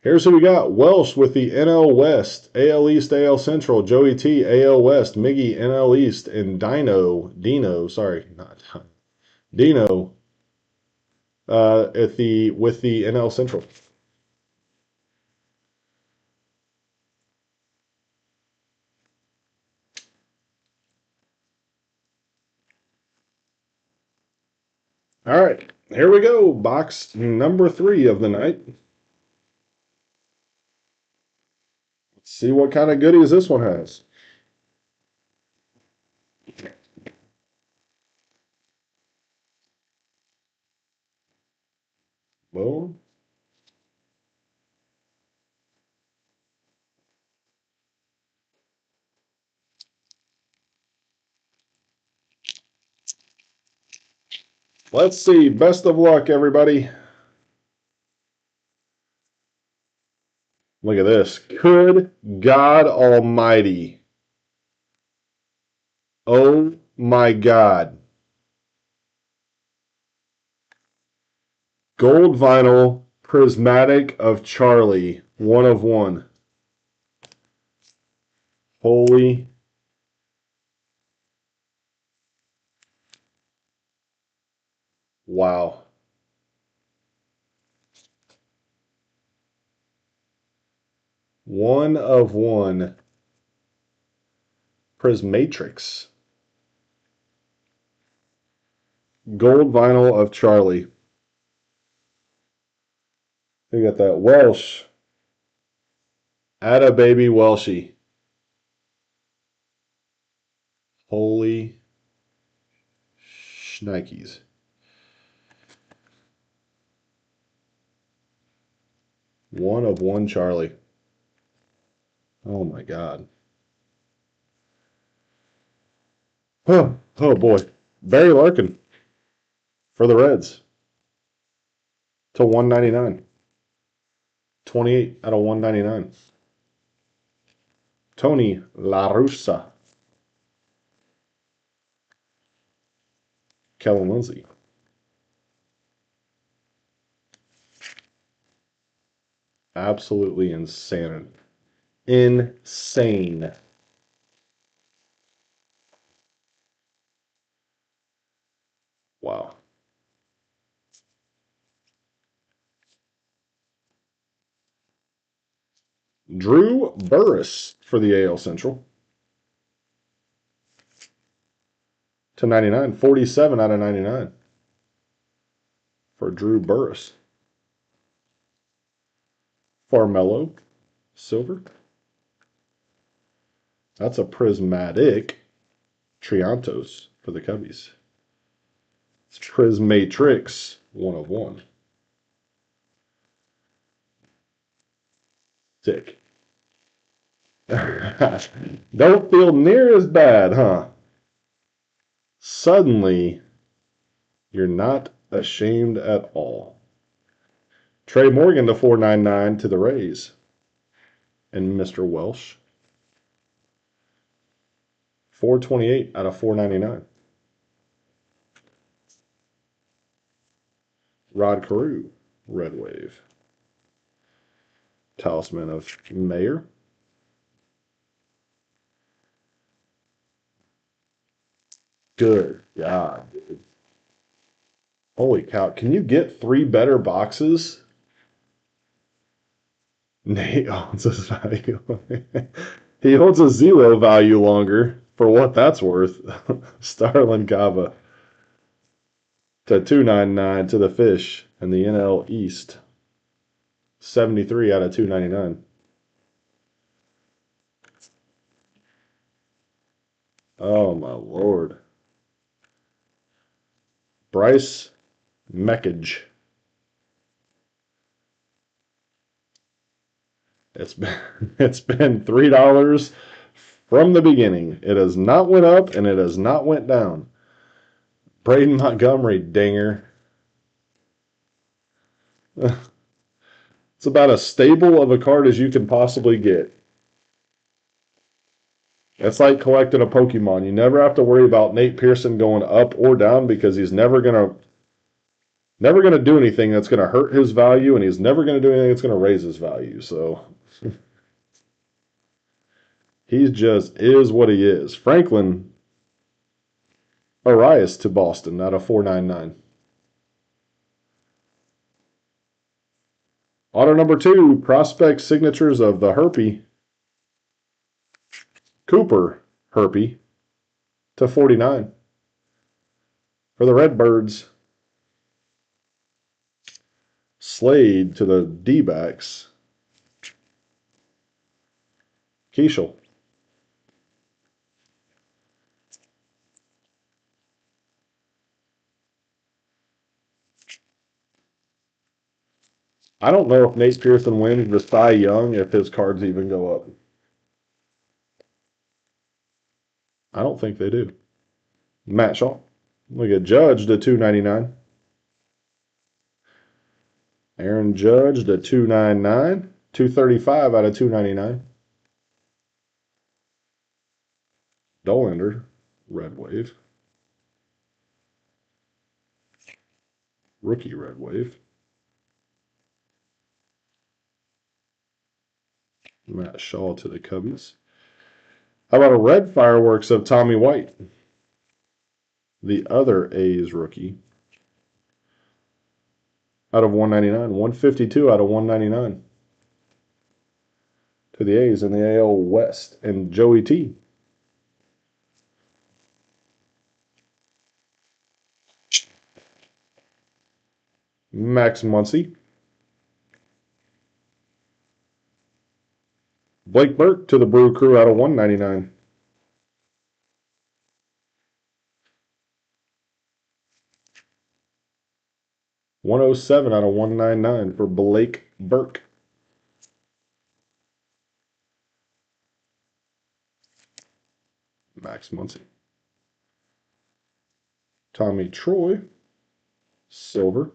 Here's who we got. Welsh with the NL West, AL East, AL Central, Joey T, AL West, Miggy, NL East, and Dino, Dino, with the NL Central. All right, here we go. Box number 3 of the night. Let's see what kind of goodies this one has. Boom. Let's see. Best of luck, everybody. Look at this. Good God Almighty. Oh my God. Gold vinyl prismatic of Charlie. 1 of 1. Holy. Wow. One of 1. Prismatrix. Gold vinyl of Charlie. We got that Welsh. Atta baby Welshie. Holy shnikes. One of 1 Charlie. Oh my God. Oh, oh boy. Barry Larkin for the Reds to 199. 28 out of 199. Tony La Russa. Kellen Lindsay. Absolutely insane. Insane. Wow. Drew Burris for the AL Central to 99. 47 out of 99 for Drew Burris. Farmello, silver. That's a prismatic Triantos for the Cubbies. It's Prismatrix, 1 of 1. Sick. Don't feel near as bad, huh? Suddenly, you're not ashamed at all. Trey Morgan to 499 to the Rays. And Mr. Welsh. 428 out of 499. Rod Carew, Red Wave. Talisman of Mayor. Good God, dude. Holy cow. Can you get 3 better boxes? Nate owns his value. He holds a 0 value longer for what that's worth. Starlin Kava to 299 to the Fish and the NL East. 73 out of 299. Oh my lord. Bryce Meckage. It's been it's been $3 from the beginning. It has not went up and it has not went down. Braden Montgomery, dinger. It's about as stable of a card as you can possibly get. It's like collecting a Pokemon. You never have to worry about Nate Pearson going up or down because he's never gonna do anything that's gonna hurt his value, and he's never gonna do anything that's gonna raise his value. So he just is what he is. Franklin Arias to Boston out of 499. Auto number 2, prospect signatures of the Herpy. Cooper Herpy to 49. For the Redbirds, Slade to the D-backs. Keishel. I don't know if Nate Pearson wins the Cy Young if his cards even go up. I don't think they do. Matt Shaw. Look at Judge to 299. Aaron Judge to 299. 235 out of 299. Dollander, Red Wave. Rookie Red Wave. Matt Shaw to the Cubbies. How about a red fireworks of Tommy White? The other A's rookie. Out of 199. 152 out of 199. To the A's in the AL West. And Joey T. Max Muncy. Blake Burke to the Brew Crew out of 199. $107 out of 199 for Blake Burke. Max Muncy. Tommy Troy. Silver.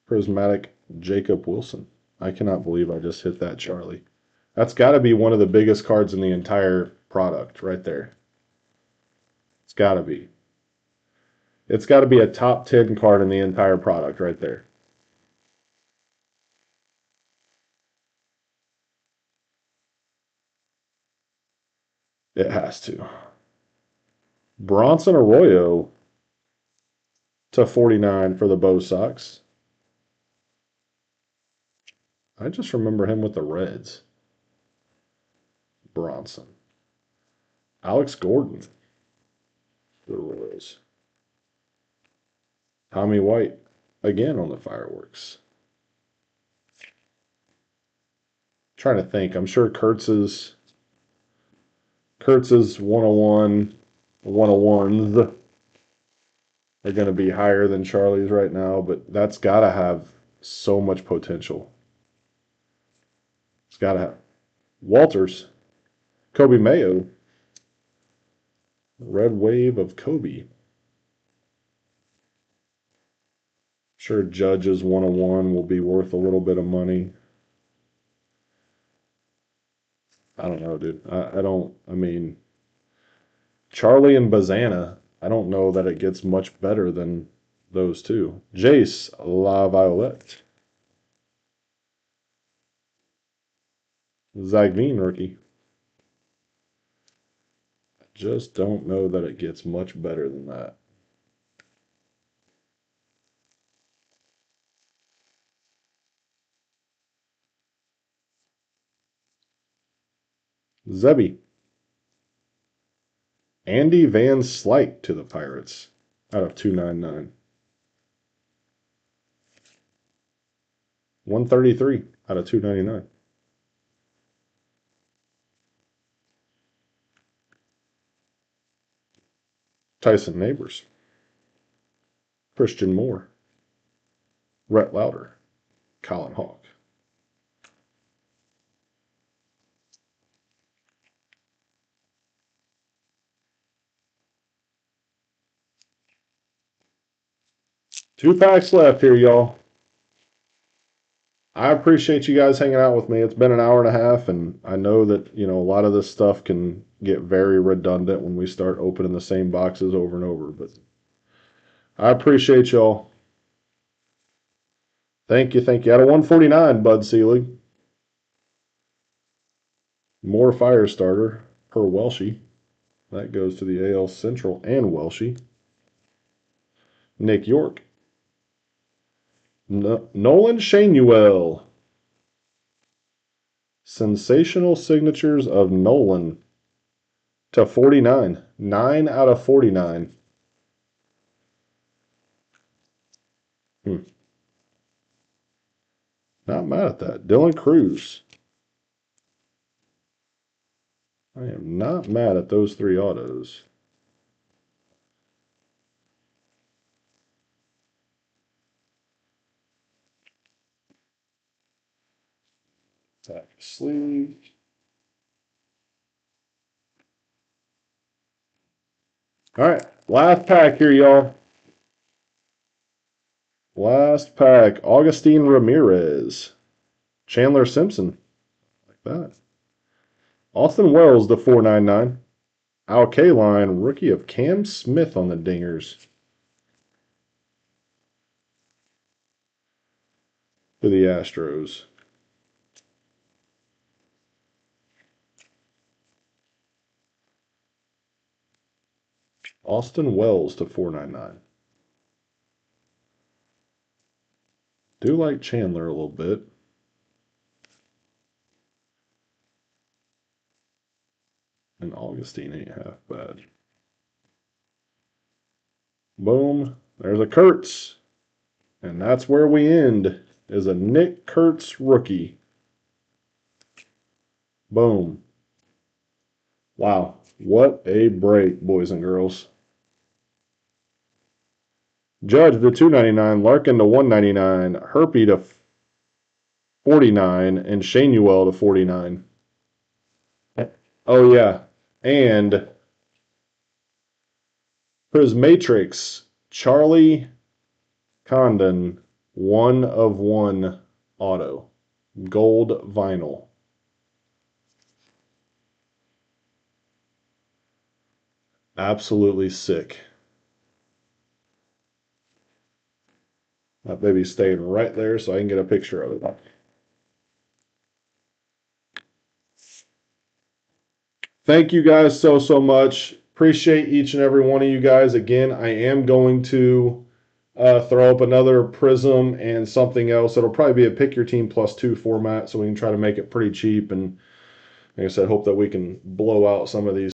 Prismatic Jacob Wilson. I cannot believe I just hit that, Charlie. That's got to be one of the biggest cards in the entire product right there. It's got to be. It's got to be a top 10 card in the entire product right there. It has to. Bronson Arroyo to 49 for the Bo Sox. I just remember him with the Reds. Bronson. Alex Gordon. The Royals. Tommy White. Again on the fireworks. Trying to think. I'm sure Kurtz's 101, 101s are going to be higher than Charlie's right now, but that's got to have so much potential. It's got to have. Walters. Kobe Mayo. Red Wave of Kobe. Sure, Judge's 101 will be worth a little bit of money. I don't know, dude. I mean, Charlie and Bazana, I don't know that it gets much better than those two. Jace La Violette. Zagveen rookie. Just don't know that it gets much better than that. Zebby. Andy Van Slyke to the Pirates out of 299. 133 out of 299. Tyson Neighbors. Christian Moore. Rhett Lauder. Colin Hawk. Two packs left here, y'all. I appreciate you guys hanging out with me. It's been an hour and a half, and I know that, a lot of this stuff can get very redundant when we start opening the same boxes over and over, but I appreciate y'all. Thank you, thank you. Out of 149, Bud Seeley. More Firestarter per Welshie. That goes to the AL Central and Welshie. Nick York. Nolan Shanuel. Sensational signatures of Nolan to 49. 9 out of 49. Not mad at that. Dylan Cruz. I am not mad at those 3 autos. Back sleeve. All right, last pack here, y'all. Last pack. Augustine Ramirez. Chandler Simpson. Like that. Austin Wells to 499. Al Kaline, rookie of Cam Smith on the dingers. To the Astros. Austin Wells to 499. Do like Chandler a little bit. And Augustine ain't half bad. Boom. There's a Kurtz. And that's where we end, is a Nick Kurtz rookie. Boom. Wow. What a break, boys and girls. Judge to 299, Larkin to 199, Herpy to 49, and Shanuel to 49. Oh, yeah. And Prismatrix, Charlie Condon, 1 of 1 auto. Gold vinyl. Absolutely sick. That baby's staying right there so I can get a picture of it. Thank you guys so much. Appreciate each and every one of you guys. Again, I am going to throw up another Prizm and something else. It'll probably be a pick your team +2 format, so we can try to make it pretty cheap. And like I said, hope that we can blow out some of these